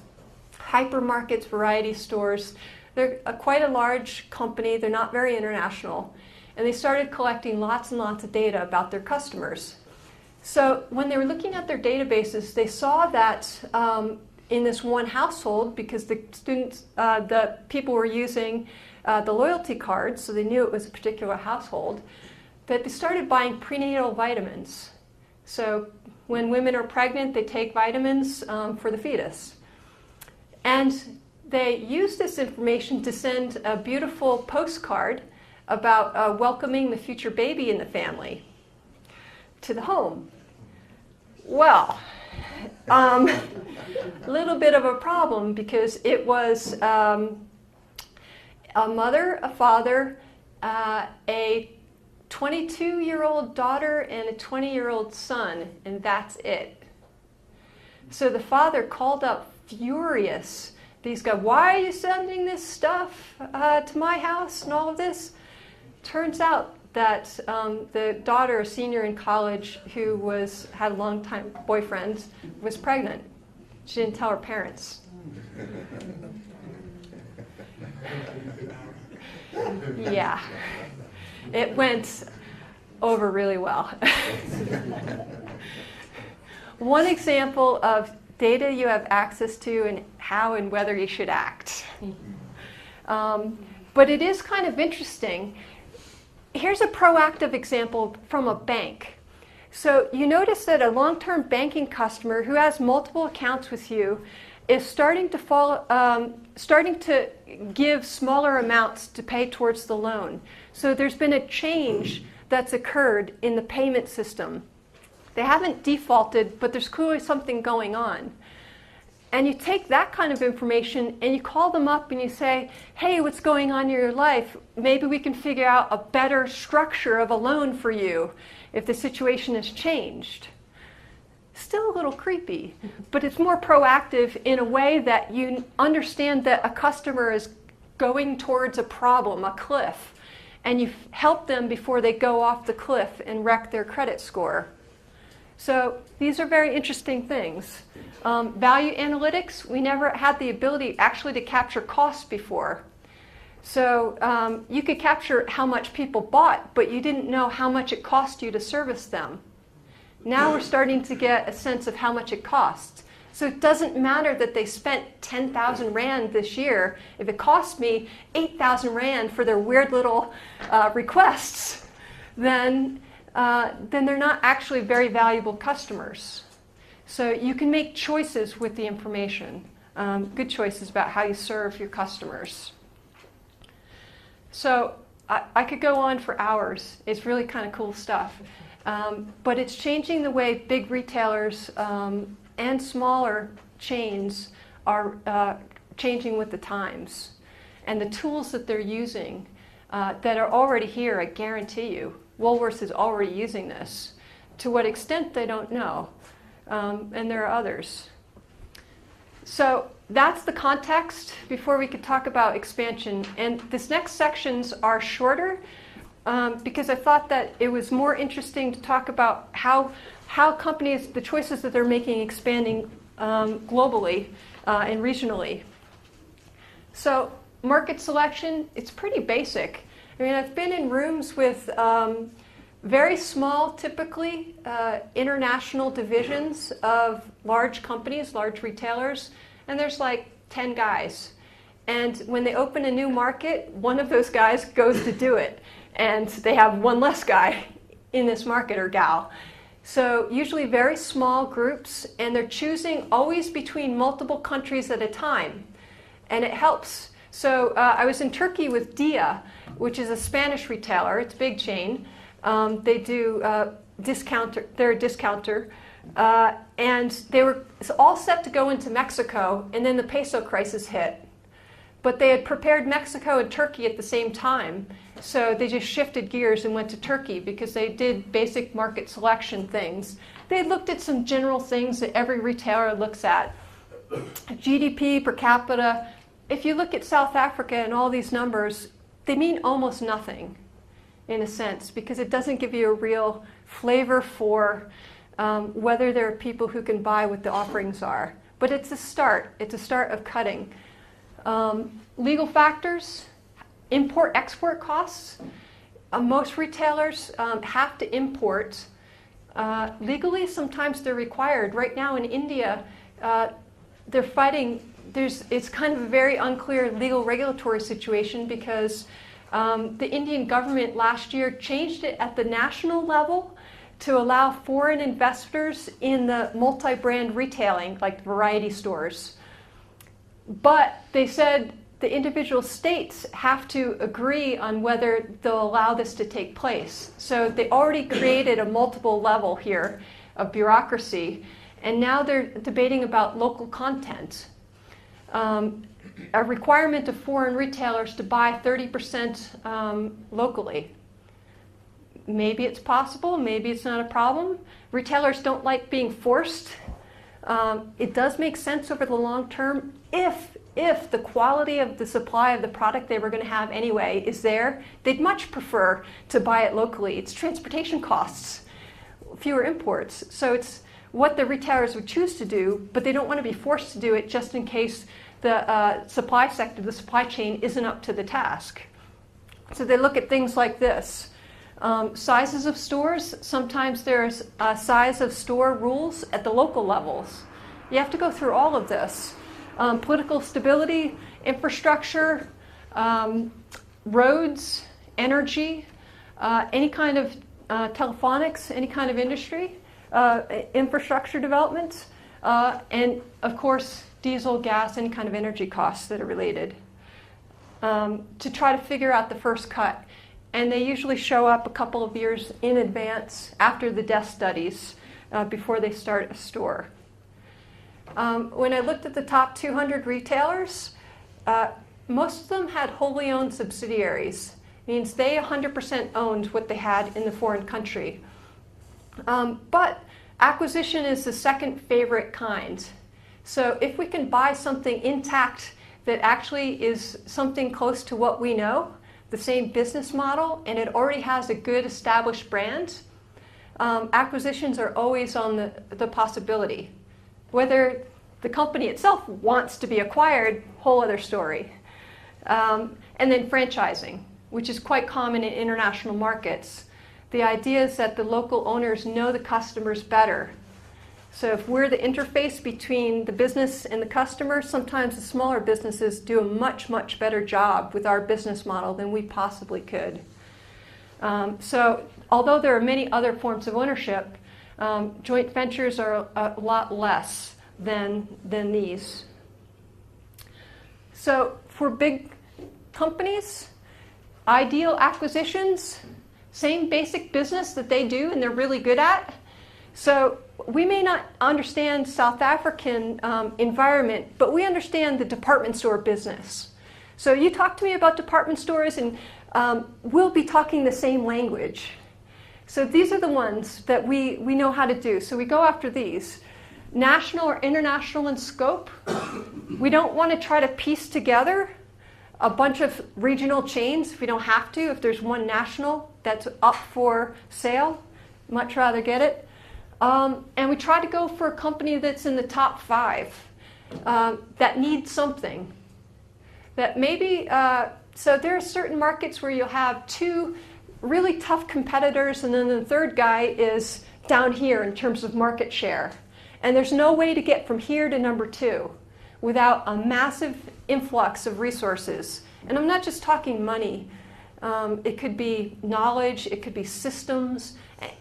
hypermarkets, variety stores. They're quite a large company. They're not very international. And they started collecting lots and lots of data about their customers. So when they were looking at their databases, they saw that in this one household, because the people were using the loyalty cards, so they knew it was a particular household, that they started buying prenatal vitamins. So when women are pregnant, they take vitamins for the fetus. And they used this information to send a beautiful postcard about welcoming the future baby in the family to the home. Well, a little bit of a problem because it was a mother, a father, a 22-year-old daughter, and a 20-year-old son, and that's it. So the father called up furious these guys, why are you sending this stuff to my house and all of this? Turns out that the daughter, a senior in college who had a long-time boyfriend, was pregnant. She didn't tell her parents. Yeah, it went over really well. One example of data you have access to and how and whether you should act. But it is kind of interesting. Here's a proactive example from a bank. So you notice that a long-term banking customer who has multiple accounts with you is starting to give smaller amounts to pay towards the loan. So there's been a change that's occurred in the payment system. They haven't defaulted, but there's clearly something going on. And you take that kind of information and you call them up and you say, hey, what's going on in your life? Maybe we can figure out a better structure of a loan for you if the situation has changed. Still a little creepy, but it's more proactive in a way that you understand that a customer is going towards a problem, a cliff, and you help them before they go off the cliff and wreck their credit score. So these are very interesting things. Value analytics, we never had the ability actually to capture costs before. So you could capture how much people bought, but you didn't know how much it cost you to service them. Now we're starting to get a sense of how much it costs. So it doesn't matter that they spent 10,000 Rand this year. If it cost me 8,000 Rand for their weird little requests, then they're not actually very valuable customers. So you can make choices with the information, good choices about how you serve your customers. So I could go on for hours. It's really kind of cool stuff. But it's changing the way big retailers and smaller chains are changing with the times. And the tools that they're using that are already here, I guarantee you, Woolworths is already using this. To what extent, they don't know. And there are others. So that's the context before we could talk about expansion. And this next sections are shorter because I thought that it was more interesting to talk about how companies, the choices that they're making expanding globally and regionally. So market selection, it's pretty basic. I mean, I've been in rooms with very small, typically, international divisions of large companies, large retailers, and there's like 10 guys. And when they open a new market, one of those guys goes to do it. And they have one less guy in this market, or gal. So usually very small groups, and they're choosing always between multiple countries at a time. And it helps. So I was in Turkey with Dia, which is a Spanish retailer. It's a big chain. They do discounter. They're a discounter. And they were all set to go into Mexico, and then the peso crisis hit. But they had prepared Mexico and Turkey at the same time, so they just shifted gears and went to Turkey because they did basic market selection things. They looked at some general things that every retailer looks at. GDP per capita. If you look at South Africa and all these numbers, they mean almost nothing, in a sense, because it doesn't give you a real flavor for whether there are people who can buy what the offerings are. But it's a start. It's a start of cutting. Legal factors, import-export costs. Most retailers have to import. Legally, sometimes they're required. Right now in India, they're fighting. It's kind of a very unclear legal regulatory situation because the Indian government last year changed it at the national level to allow foreign investors in the multi-brand retailing, like variety stores. But they said the individual states have to agree on whether they'll allow this to take place. So they already created a multiple level here of bureaucracy, and now they're debating about local content. A requirement of foreign retailers to buy 30% locally. Maybe it's possible, maybe it's not a problem. Retailers don't like being forced. It does make sense over the long term if if the quality of the supply of the product they were going to have anyway is there, they'd much prefer to buy it locally. It's transportation costs, fewer imports. So it's what the retailers would choose to do, but they don't want to be forced to do it just in case the supply sector, the supply chain, isn't up to the task. So they look at things like this. Sizes of stores, sometimes there's size of store rules at the local levels. You have to go through all of this. Political stability, infrastructure, roads, energy, any kind of telephonics, any kind of industry, infrastructure development, and of course diesel, gas, any kind of energy costs that are related, to try to figure out the first cut. And they usually show up a couple of years in advance after the desk studies before they start a store. When I looked at the top 200 retailers, most of them had wholly owned subsidiaries. Means they 100% owned what they had in the foreign country. But acquisition is the second favorite kind. So if we can buy something intact that actually is something close to what we know, the same business model, and it already has a good established brand, acquisitions are always on the possibility. Whether the company itself wants to be acquired, whole other story. And then franchising, which is quite common in international markets. The idea is that the local owners know the customers better. So if we're the interface between the business and the customer, sometimes the smaller businesses do a much, much better job with our business model than we possibly could. So although there are many other forms of ownership, joint ventures are a lot less than these. So for big companies, ideal acquisitions, same basic business that they do and they're really good at. So we may not understand South African environment, but we understand the department store business. So you talk to me about department stores and we'll be talking the same language. So these are the ones that we know how to do. So we go after these. National or international in scope. We don't want to try to piece together a bunch of regional chains if we don't have to. If there's one national that's up for sale, much rather get it. And we try to go for a company that's in the top 5 that needs something. That maybe, so there are certain markets where you'll have 2 really tough competitors and then the third guy is down here in terms of market share. And there's no way to get from here to number 2 without a massive influx of resources. And I'm not just talking money. It could be knowledge, it could be systems,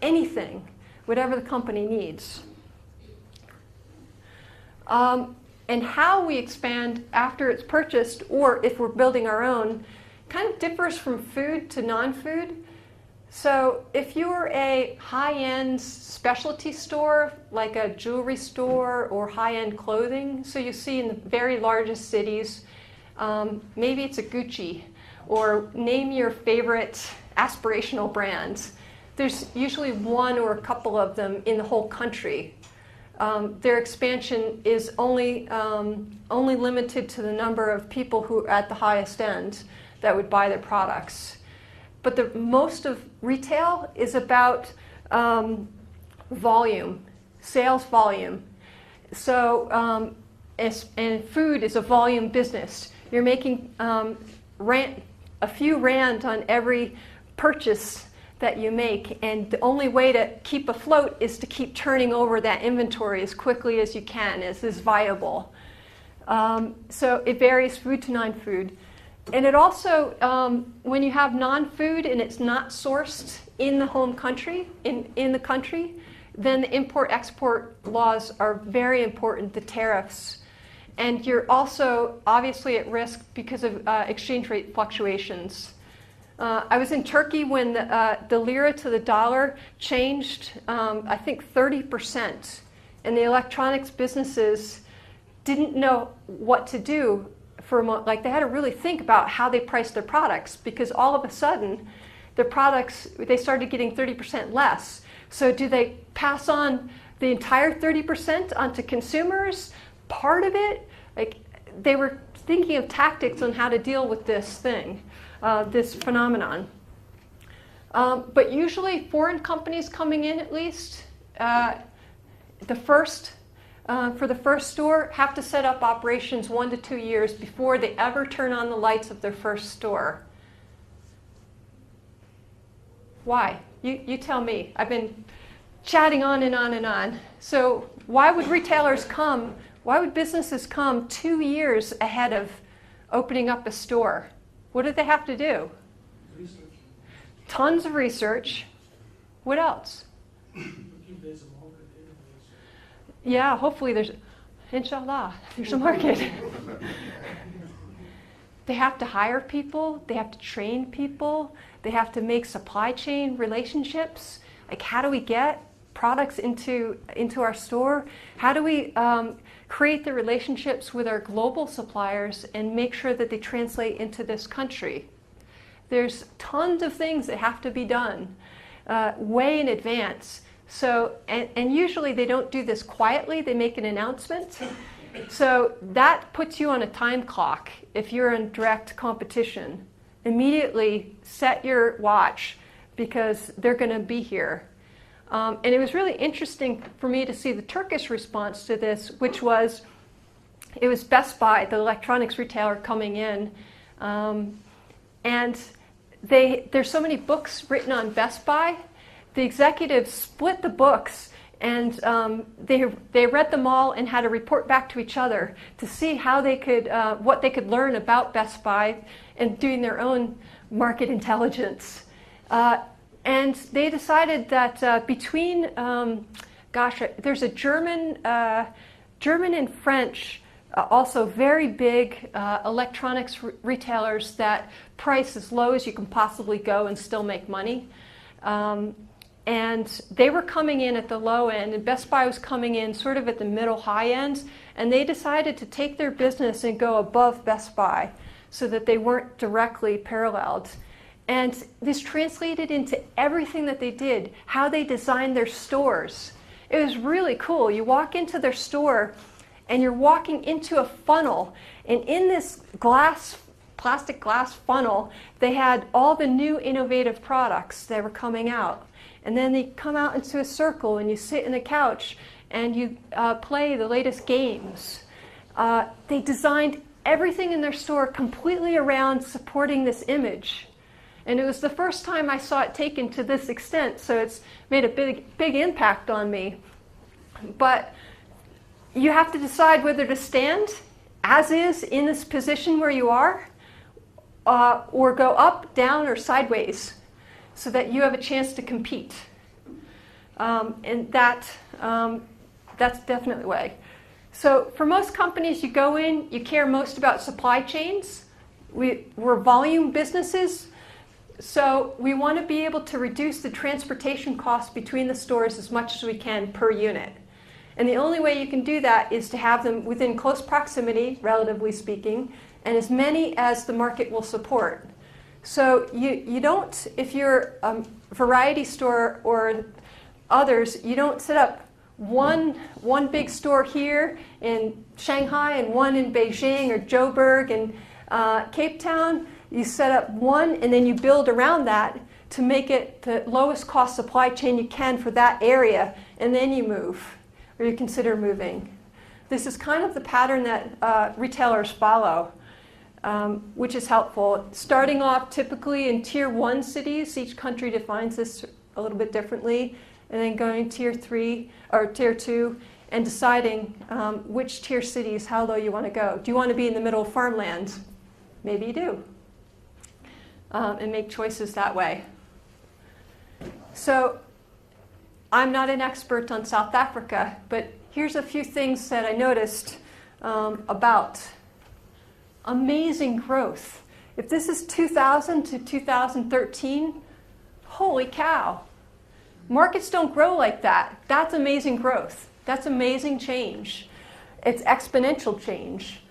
anything, whatever the company needs. And how we expand after it's purchased, or if we're building our own, kind of differs from food to non-food. So if you're a high-end specialty store, like a jewelry store or high-end clothing, so you see in the very largest cities, maybe it's a Gucci, or name your favorite aspirational brands. There's usually one or a couple of them in the whole country. Their expansion is only limited to the number of people who are at the highest end that would buy their products. But the most of retail is about volume, sales volume. So, and food is a volume business. You're making a few rand on every purchase that you make, and the only way to keep afloat is to keep turning over that inventory as quickly as you can, as is viable. So it varies food to non-food. And it also, when you have non-food and it's not sourced in the home country, in the country, then the import-export laws are very important, the tariffs. And you're also obviously at risk because of exchange rate fluctuations. I was in Turkey when the lira to the dollar changed, I think 30%. And the electronics businesses didn't know what to do for a moment. Like they had to really think about how they priced their products, because all of a sudden their products, they started getting 30% less. So do they pass on the entire 30% onto consumers? Part of it? Like they were thinking of tactics on how to deal with this thing, this phenomenon. But usually foreign companies coming in, at least, for the first store, have to set up operations 1 to 2 years before they ever turn on the lights of their first store. Why? You tell me. I've been chatting on and on and on. So why would retailers come, why would businesses come 2 years ahead of opening up a store? What do they have to do? Research. Tons of research. What else? There's a market anyways. Yeah, hopefully there's, inshallah, there's a market. They have to hire people, they have to train people, they have to make supply chain relationships. Like, how do we get products into our store? How do we create the relationships with our global suppliers and make sure that they translate into this country? There's tons of things that have to be done way in advance. So, and usually they don't do this quietly, they make an announcement. So that puts you on a time clock if you're in direct competition. Immediately set your watch because they're going to be here. And it was really interesting for me to see the Turkish response to this, which was, it was Best Buy, the electronics retailer, coming in. And there's so many books written on Best Buy. The executives split the books and they read them all and had to report back to each other to see how they could, what they could learn about Best Buy and doing their own market intelligence. And they decided that between, there's a German and French, also very big electronics retailers that price as low as you can possibly go and still make money. And they were coming in at the low end, and Best Buy was coming in sort of at the middle high end, and they decided to take their business and go above Best Buy so that they weren't directly paralleled. And this translated into everything that they did, how they designed their stores. It was really cool. You walk into their store and you're walking into a funnel, and in this plastic glass funnel, they had all the new innovative products that were coming out. And then they come out into a circle and you sit in a couch and you play the latest games. They designed everything in their store completely around supporting this image. And it was the first time I saw it taken to this extent, so it's made a big impact on me. But you have to decide whether to stand as is in this position where you are, or go up, down, or sideways, so that you have a chance to compete. And that's definitely the way. So for most companies, you go in, you care most about supply chains. We're volume businesses, so we want to be able to reduce the transportation costs between the stores as much as we can per unit. And the only way you can do that is to have them within close proximity, relatively speaking, and as many as the market will support. So you don't, if you're a variety store or others, you don't set up one big store here in Shanghai and one in Beijing or Joburg and Cape Town. You set up one and then you build around that to make it the lowest cost supply chain you can for that area, and then you move, or you consider moving. This is kind of the pattern that retailers follow. Which is helpful. Starting off typically in tier 1 cities, each country defines this a little bit differently, and then going tier 3 or tier 2 and deciding which tier cities, how low you want to go. Do you want to be in the middle of farmland? Maybe you do. And make choices that way. So I'm not an expert on South Africa, but here's a few things that I noticed about amazing growth. If this is 2000 to 2013, holy cow. Markets don't grow like that. That's amazing growth. That's amazing change. It's exponential change.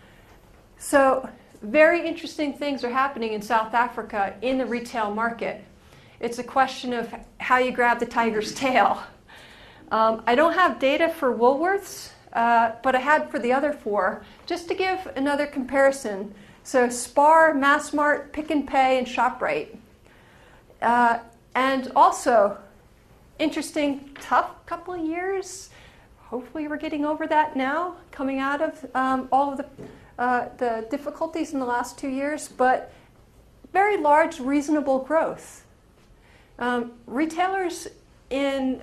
So very interesting things are happening in South Africa in the retail market. It's a question of how you grab the tiger's tail. I don't have data for Woolworths. but I had for the other 4, just to give another comparison. So Spar, Massmart, Pick and Pay, and ShopRite. And also, interesting, tough couple of years. Hopefully we're getting over that now, coming out of all of the difficulties in the last 2 years, but very large, reasonable growth. Retailers in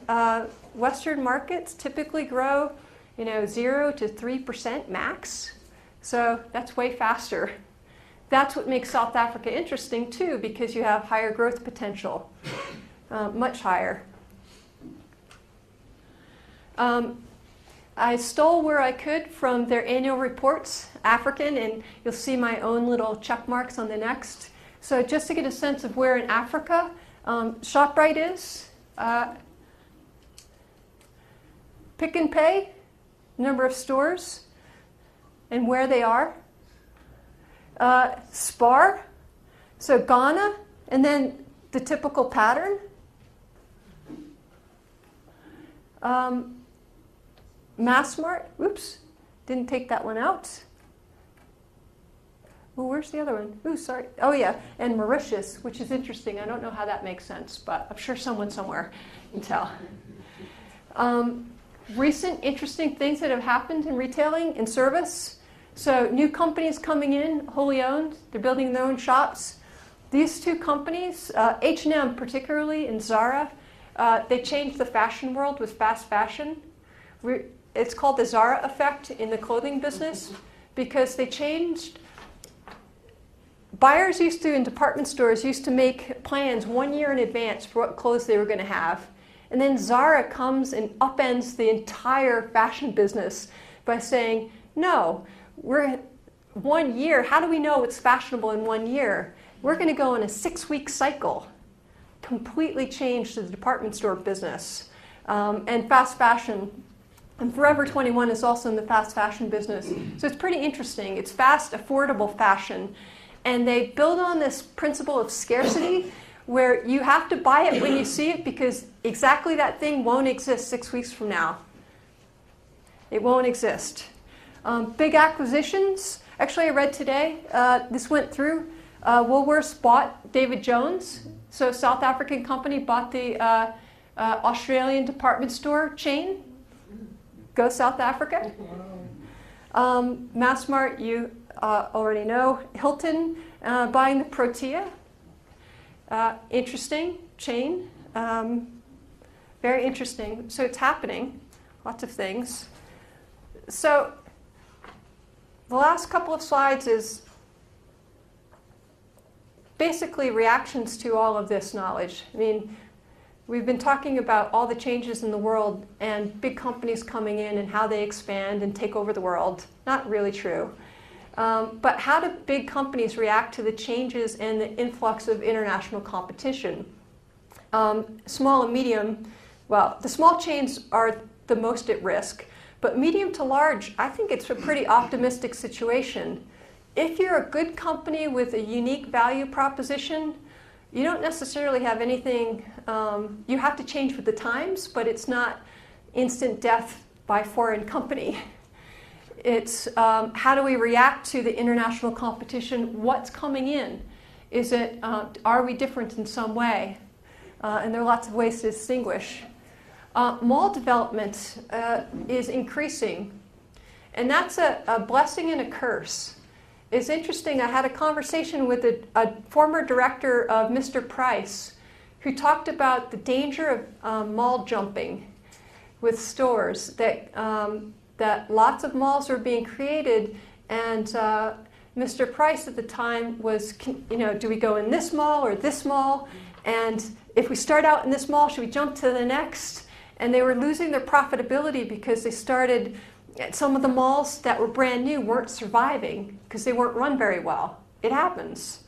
Western markets typically grow 0 to 3% max, so that's way faster. That's what makes South Africa interesting too, because you have higher growth potential, much higher. I stole where I could from their annual reports, African, and you'll see my own little check marks on the next. So just to get a sense of where in Africa ShopRite is, Pick and Pay, number of stores, and where they are. Spar, so Ghana, and then the typical pattern. Massmart, oops, didn't take that one out. Oh, where's the other one? Ooh, sorry. Oh yeah, and Mauritius, which is interesting. I don't know how that makes sense, but I'm sure someone somewhere can tell. Recent interesting things that have happened in retailing and service. So new companies coming in, wholly owned. They're building their own shops. These 2 companies, H&M particularly and Zara, they changed the fashion world with fast fashion. It's called the Zara effect in the clothing business because they changed. Buyers in department stores used to make plans 1 year in advance for what clothes they were going to have. And then Zara comes and upends the entire fashion business by saying, no, we're 1 year. How do we know what's fashionable in 1 year? We're going to go in a 6-week cycle. Completely changed the department store business. And fast fashion. And Forever 21 is also in the fast fashion business. So it's pretty interesting. It's fast, affordable fashion. And they build on this principle of scarcity where you have to buy it when you see it because exactly that thing won't exist 6 weeks from now. It won't exist. Big acquisitions. Actually, I read today, this went through. Woolworths bought David Jones. So a South African company bought the Australian department store chain. Go South Africa. Massmart, you already know. Hilton buying the Protea. Interesting chain. Very interesting. So it's happening. Lots of things. So the last couple of slides is basically reactions to all of this knowledge. I mean, we've been talking about all the changes in the world and big companies coming in and how they expand and take over the world. Not really true. But how do big companies react to the changes and the influx of international competition? Small and medium, well, the small chains are the most at risk, but medium to large, I think it's a pretty optimistic situation. If you're a good company with a unique value proposition, you don't necessarily have anything, you have to change with the times, but it's not instant death by foreign company. It's how do we react to the international competition? What's coming in? Is it, are we different in some way? And there are lots of ways to distinguish. Mall development is increasing, and that's a blessing and a curse. It's interesting, I had a conversation with a former director of Mr. Price who talked about the danger of mall jumping with stores, that lots of malls are being created, and Mr. Price at the time was, do we go in this mall or this mall? And if we start out in this mall, should we jump to the next? And they were losing their profitability because they started, some of the malls that were brand new weren't surviving because they weren't run very well. It happens.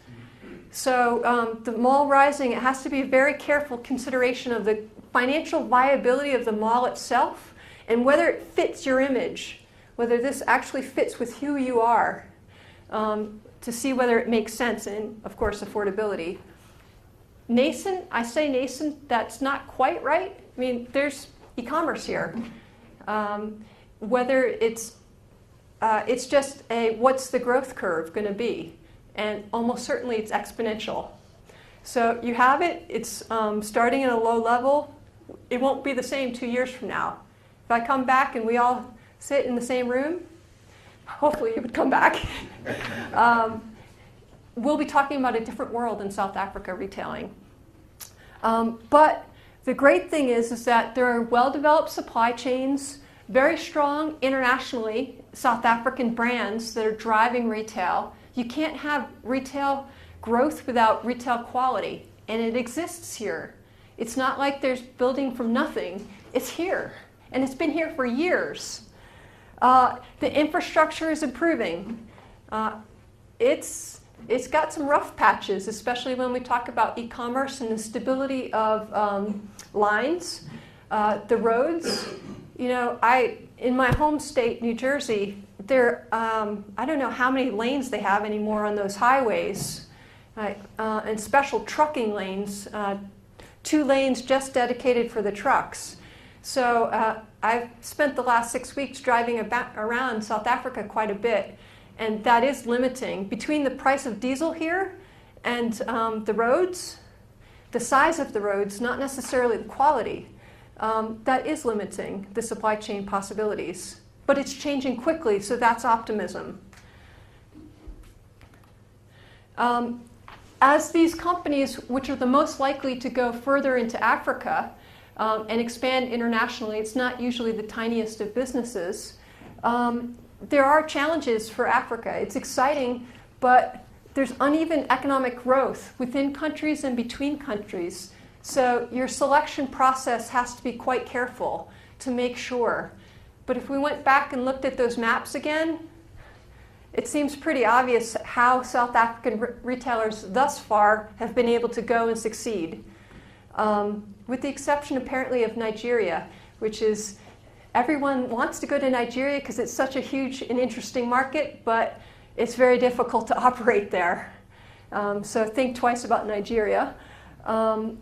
So the mall rising, it has to be a very careful consideration of the financial viability of the mall itself and whether it fits your image, whether this actually fits with who you are, to see whether it makes sense, and of course affordability. Nascent, I say nascent, that's not quite right. I mean, there's e-commerce here. whether it's just a what's the growth curve going to be, and almost certainly it's exponential. So you have it, it's starting at a low level. It won't be the same 2 years from now. If I come back and we all sit in the same room, hopefully you would come back, we'll be talking about a different world in South Africa retailing. But the great thing is that there are well-developed supply chains, very strong internationally, South African brands that are driving retail. You can't have retail growth without retail quality, and it exists here. It's not like there's building from nothing. It's here, and it's been here for years. The infrastructure is improving. It's got some rough patches, especially when we talk about e-commerce and the stability of lines. The roads, you know, in my home state, New Jersey, I don't know how many lanes they have anymore on those highways, and special trucking lanes, 2 lanes just dedicated for the trucks. So I've spent the last 6 weeks driving around South Africa quite a bit, and that is limiting. Between the price of diesel here and the roads, the size of the roads, not necessarily the quality, that is limiting the supply chain possibilities. But it's changing quickly, so that's optimism. As these companies, which are the most likely to go further into Africa and expand internationally, it's not usually the tiniest of businesses, there are challenges for Africa. It's exciting, but there's uneven economic growth within countries and between countries. So your selection process has to be quite careful to make sure. But if we went back and looked at those maps again, it seems pretty obvious how South African retailers thus far have been able to go and succeed. With the exception apparently of Nigeria, which is everyone wants to go to Nigeria because it's such a huge and interesting market, but it's very difficult to operate there. So think twice about Nigeria,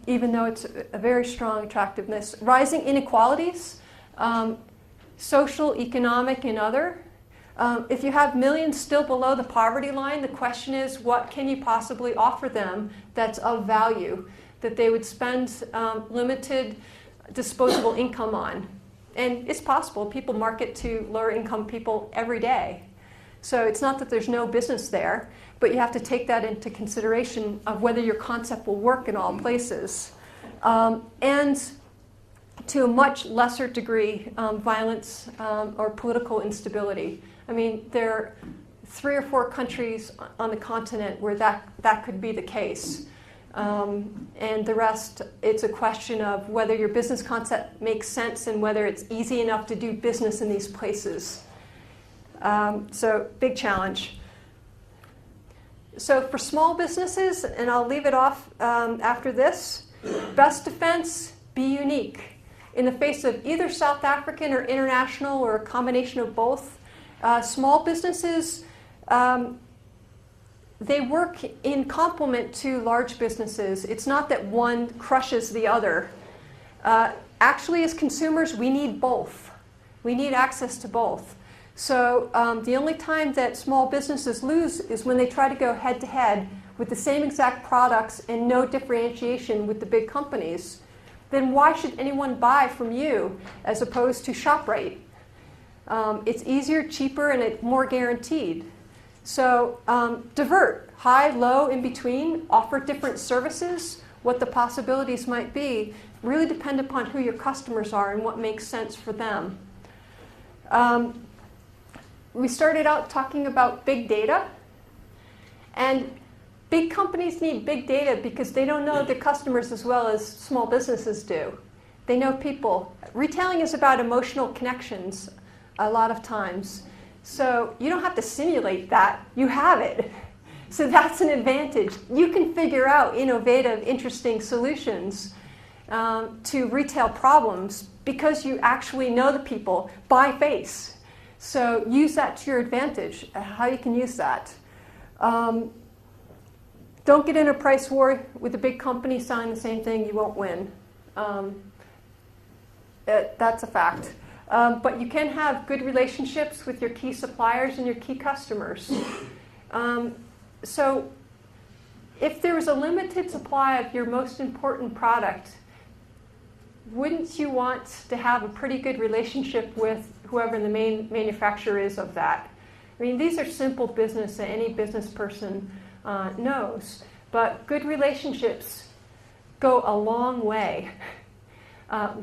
even though it's a very strong attractiveness. Rising inequalities, social, economic, and other. If you have millions still below the poverty line, the question is, what can you possibly offer them that's of value, that they would spend limited disposable income on? And it's possible. People market to lower income people every day. So it's not that there's no business there, but you have to take that into consideration of whether your concept will work in all places. And to a much lesser degree, violence or political instability. I mean, there are 3 or 4 countries on the continent where that could be the case. And the rest, it's a question of whether your business concept makes sense and whether it's easy enough to do business in these places. So big challenge. So for small businesses, and I'll leave it off after this, best defense, be unique. In the face of either South African or international or a combination of both, small businesses, they work in complement to large businesses. It's not that one crushes the other. Actually, as consumers, we need both. We need access to both. So the only time that small businesses lose is when they try to go head-to-head with the same exact products and no differentiation with the big companies. Then why should anyone buy from you as opposed to ShopRite? It's easier, cheaper, and it's more guaranteed. So divert, high, low, in between, offer different services. What the possibilities might be really depend upon who your customers are and what makes sense for them. We started out talking about big data. And big companies need big data because they don't know their customers as well as small businesses do. They know people. Retailing is about emotional connections a lot of times. So you don't have to simulate that. You have it. So that's an advantage. You can figure out innovative, interesting solutions to retail problems because you actually know the people by face. So use that to your advantage, how you can use that. Don't get in a price war with a big company selling the same thing. You won't win. That's a fact. But you can have good relationships with your key suppliers and your key customers. So if there was a limited supply of your most important product, wouldn't you want to have a pretty good relationship with whoever the main manufacturer is of that? I mean, these are simple business that any business person knows, but good relationships go a long way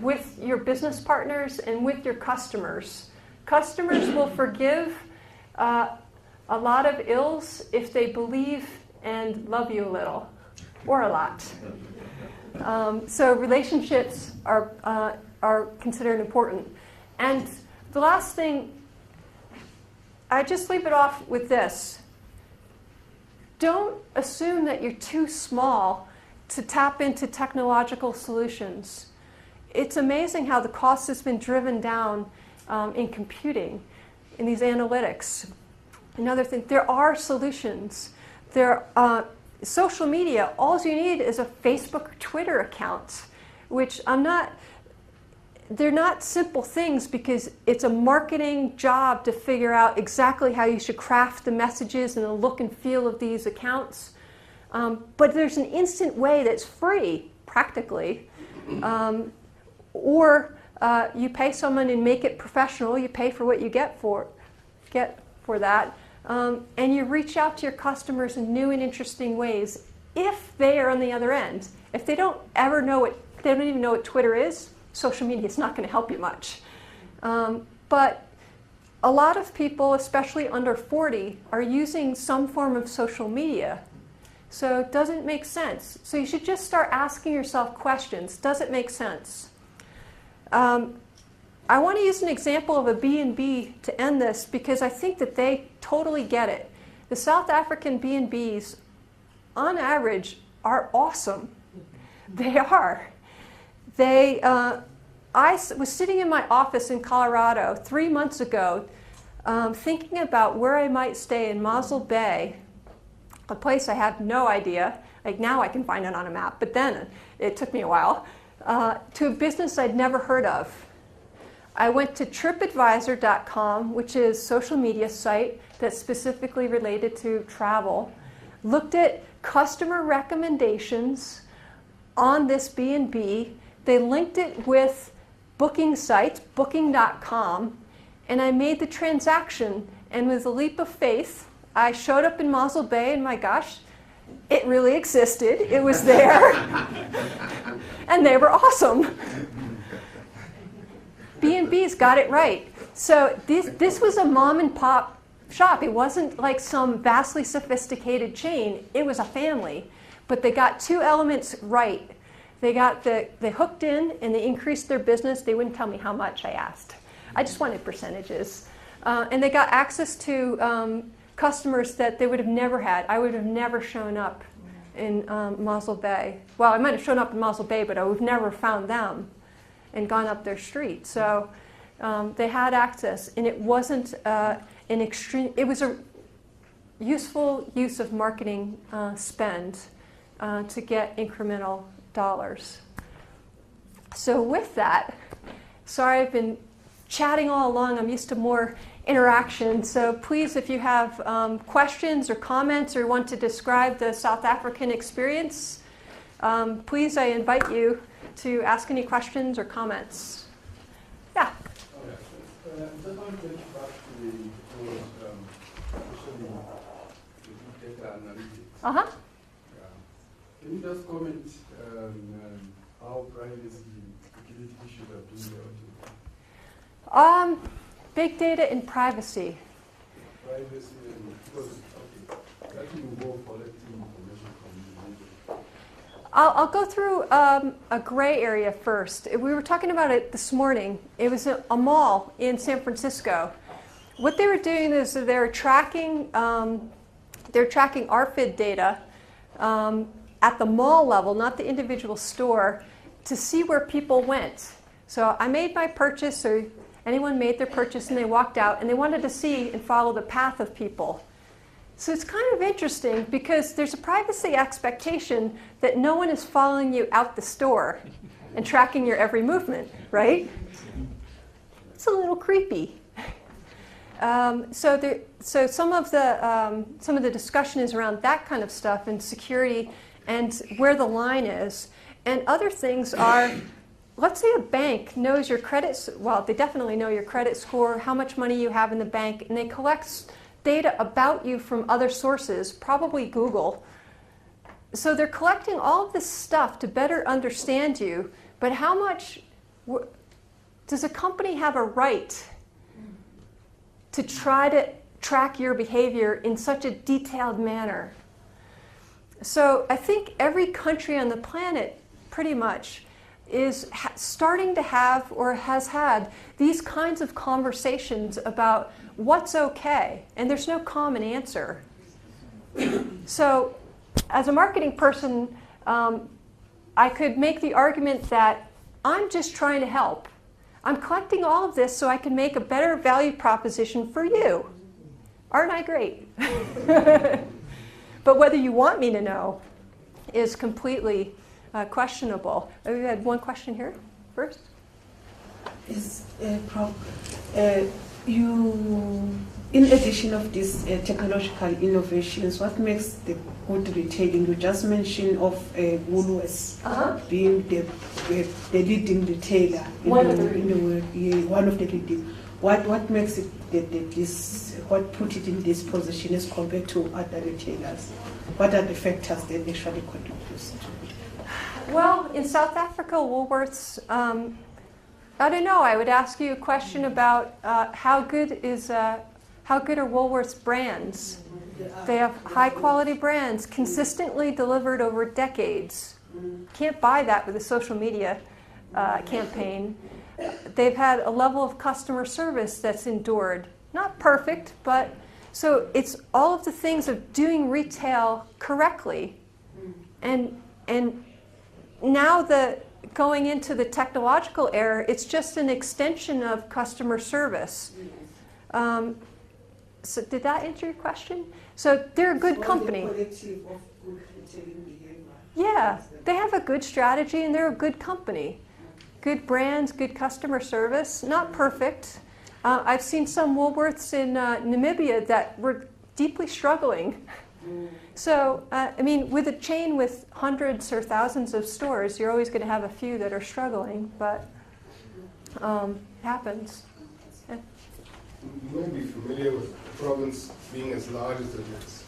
with your business partners and with your customers. Customers will forgive a lot of ills if they believe and love you a little, or a lot. So relationships are considered important. And the last thing, I just leave it off with this. Don't assume that you're too small to tap into technological solutions. It's amazing how the cost has been driven down in computing, in these analytics. Another thing, there are solutions. Social media, all you need is a Facebook or Twitter account, which they're not simple things because it's a marketing job to figure out exactly how you should craft the messages and the look and feel of these accounts. But there's an instant way that's free, practically. Or you pay someone and make it professional. You pay for what you get for that. And you reach out to your customers in new and interesting ways if they are on the other end. If they don't even know what Twitter is, social media is not going to help you much. But a lot of people, especially under 40, are using some form of social media. So it doesn't make sense. So you should just start asking yourself questions. Does it make sense? I want to use an example of a B&B to end this because I think that they totally get it. The South African B&Bs, on average, are awesome. They are. I was sitting in my office in Colorado 3 months ago thinking about where I might stay in Mossel Bay, a place I have no idea. Like now I can find it on a map, but then it took me a while, to a business I'd never heard of. I went to tripadvisor.com, which is a social media site that's specifically related to travel, looked at customer recommendations on this B&B. They linked it with booking sites, booking.com, and I made the transaction. And with a leap of faith, I showed up in Mossel Bay, and my gosh, it really existed. It was there. And they were awesome. B&B's got it right. So this was a mom and pop shop. It wasn't like some vastly sophisticated chain. It was a family. But they got two elements right. They hooked in and they increased their business. They wouldn't tell me how much I asked. I just wanted percentages. And they got access to customers that they would have never had. I would have never shown up in Mossel Bay. Well, I might have shown up in Mossel Bay, but I would have never found them and gone up their street. So they had access, and it wasn't an extreme. It was a useful use of marketing spend to get incremental dollars. So with that, sorry I've been chatting all along. I'm used to more interaction. So please, if you have questions or comments or want to describe the South African experience, please, I invite you to ask any questions or comments. Yeah? Just want to get back to the data analytics. Uh-huh. Can you just comment on how privacy security issues are being dealt with? Big data and privacy. Privacy and because that will involve collecting information from the user. I'll go through a gray area first. We were talking about it this morning. It was a mall in San Francisco. What they were doing is they're tracking RFID data at the mall level, not the individual store, to see where people went. So I made my purchase, or anyone made their purchase, and they walked out, and they wanted to see and follow the path of people. So it's kind of interesting because there's a privacy expectation that no one is following you out the store and tracking your every movement, right? it's a little creepy. So some of the discussion is around that kind of stuff and security and where the line is. And other things are, let's say a bank knows your credit, well, they definitely know your credit score, how much money you have in the bank, and they collect data about you from other sources, probably Google. So they're collecting all of this stuff to better understand you, but how much does a company have a right to try to track your behavior in such a detailed manner? So I think every country on the planet pretty much is starting to have or has had these kinds of conversations about what's okay, and there's no common answer. So as a marketing person, I could make the argument that I'm just trying to help. I'm collecting all of this so I can make a better value proposition for you. Aren't I great? But whether you want me to know is completely questionable. We had one question here first. In addition of these technological innovations, what makes the good retailing? You just mentioned of Woolworths being the leading retailer One of the leading. What makes it what put it in this position as compared to other retailers? What are the factors that actually contribute to it? Well, in South Africa, Woolworths, I don't know. I would ask you a question about how good are Woolworths brands? They have high quality brands, consistently delivered over decades. Can't buy that with a social media campaign. They've had a level of customer service that's endured. Not perfect, but so it's all of the things of doing retail correctly. And now going into the technological era, it's just an extension of customer service. So did that answer your question? So they're a good company. Yeah, they have a good strategy and they're a good company. Good brands, good customer service, not perfect. I've seen some Woolworths in Namibia that were deeply struggling. So, I mean, with a chain with hundreds or thousands of stores, you're always going to have a few that are struggling, but it happens. Yeah. You may be familiar with the province being as large as it is.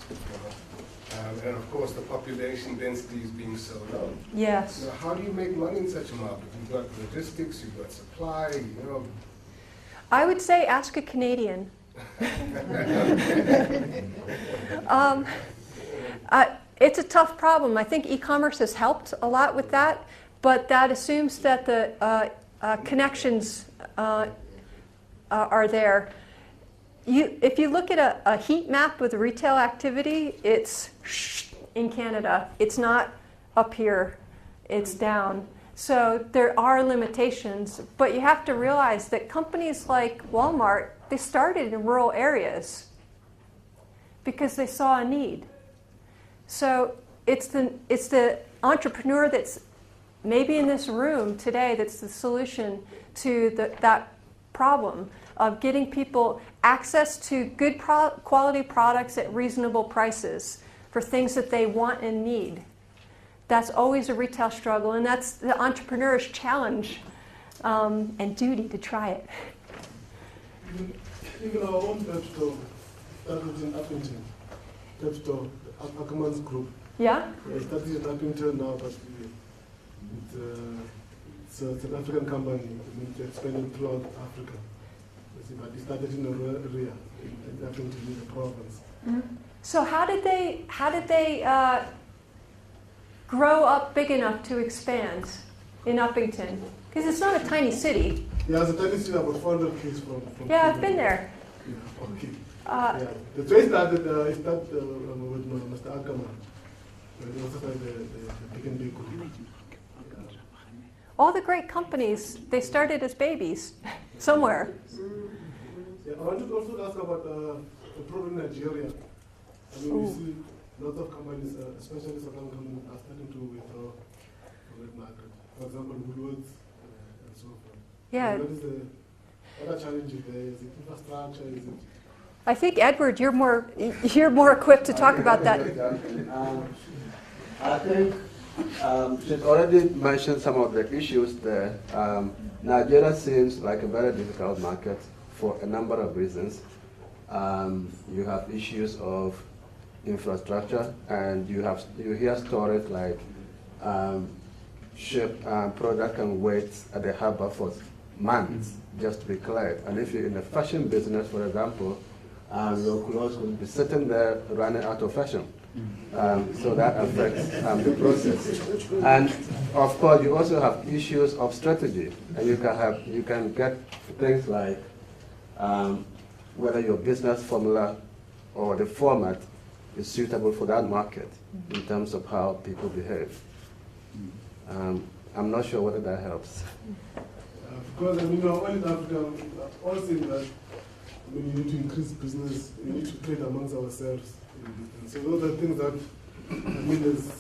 And of course, the population density is being so low. Yes. Now, how do you make money in such a market? You've got logistics, you've got supply, you know. I would say ask a Canadian. It's a tough problem. I think e-commerce has helped a lot with that, but that assumes that the connections are there. If you look at a heat map with retail activity, it's in Canada. It's not up here. It's down. So there are limitations, but you have to realize that companies like Walmart, they started in rural areas because they saw a need. So it's the entrepreneur that's maybe in this room today that's the solution to that problem of getting people access to good quality products at reasonable prices for things that they want and need. That's always a retail struggle, and that's the entrepreneur's challenge and duty to try it. Even our own web store started in Uppington. Web store, Ackerman's Group. Yeah? It started in Uppington now, but it's an African company. It's expanding throughout Africa. But it started in the area, in Uppington, in the province. Mm-hmm. So how did they grow up big enough to expand in Uppington? Because it's not a tiny city. Yeah, it's a tiny city, about 400 kids from yeah, I've been there. Yeah, okay. Yeah. The train started, with Mr. Ackerman. It was the Big and Big Group. All the great companies, they started as babies somewhere. Yeah, I wanted to also ask about the problem in Nigeria. I mean, we see lots of companies, especially Southern companies, are starting to withdraw from that market. For example, Woolworths and so forth. Yeah. So what is What are challenges there? Is it infrastructure? Is it? I think, Edward, you're more equipped to talk about that. I think she's already mentioned some of the issues there. Nigeria seems like a very difficult market for a number of reasons. You have issues of infrastructure, and you hear stories like ship product can wait at the harbor for months just to be cleared. And if you're in the fashion business, for example, your clothes will be sitting there running out of fashion. So that affects the process. And of course, you also have issues of strategy, and you can get things like whether your business formula or the format is suitable for that market in terms of how people behave. I'm not sure whether that helps. Because I mean, all in Africa, all saying that we need to increase business, we need to trade amongst ourselves. And so those are things that, I mean, as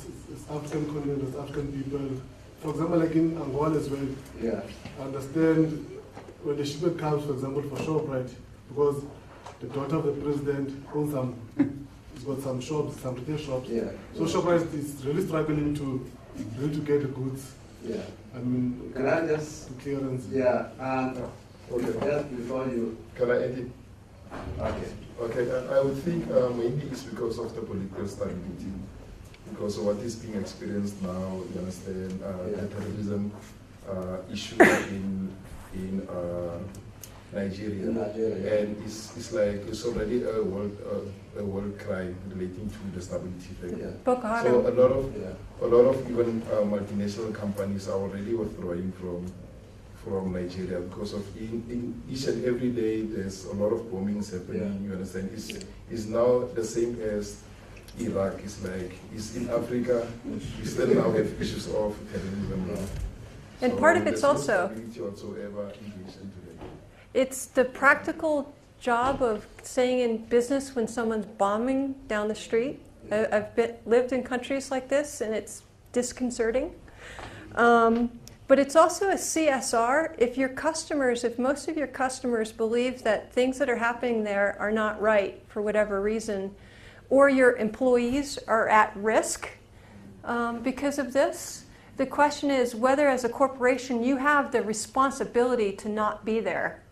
African continent, as African people, for example, like in Angola as well, I understand when the shipment comes, for example, for ShopRite, because the daughter of the president owns he's got some shops, some retail shops. So ShopRite is really struggling to get the goods. I mean, can I just clearance? Okay, just before you. Can I add it? Okay. Okay, I would think maybe it's because of the political stability, because of what is being experienced now. You understand the terrorism issue in Nigeria, and it's like it's already a world crime relating to the stability factor. So a lot of even multinational companies are already withdrawing from Nigeria because of in each and every day there's a lot of bombings happening. You understand? It's now the same as Iraq. It's in Africa. We still now have issues of terrorism now. And so part of it's also it's the practical job of staying in business when someone's bombing down the street. I've lived in countries like this, and it's disconcerting. But it's also a CSR. If most of your customers believe that things that are happening there are not right for whatever reason, or your employees are at risk because of this, the question is whether as a corporation you have the responsibility to not be there.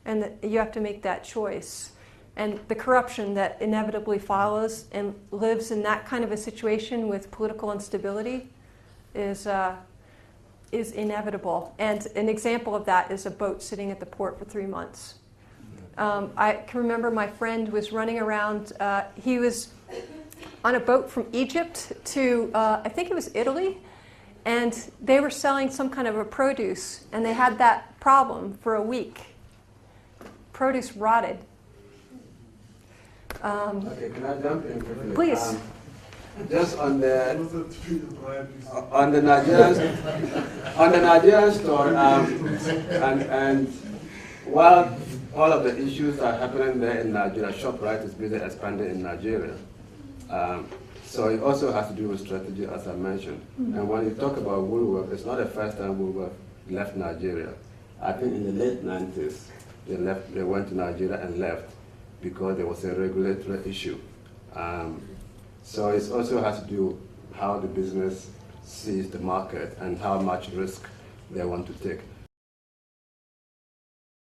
And that you have to make that choice. And the corruption that inevitably follows and lives in that kind of a situation with political instability is inevitable. And an example of that is a boat sitting at the port for 3 months. I can remember my friend was running around. He was on a boat from Egypt to, I think it was Italy, and they were selling some kind of a produce, and they had that problem for a week. Produce rotted. Okay, can I jump in quickly? Please. Just on the Nigerian story, and while all of the issues are happening there in Nigeria, ShopRite is busy expanding in Nigeria. So it also has to do with strategy, as I mentioned. And when you talk about Woolworth, it's not the first time Woolworth left Nigeria. I think in the late 90s, they went to Nigeria and left because there was a regulatory issue. So it also has to do how the business sees the market and how much risk they want to take.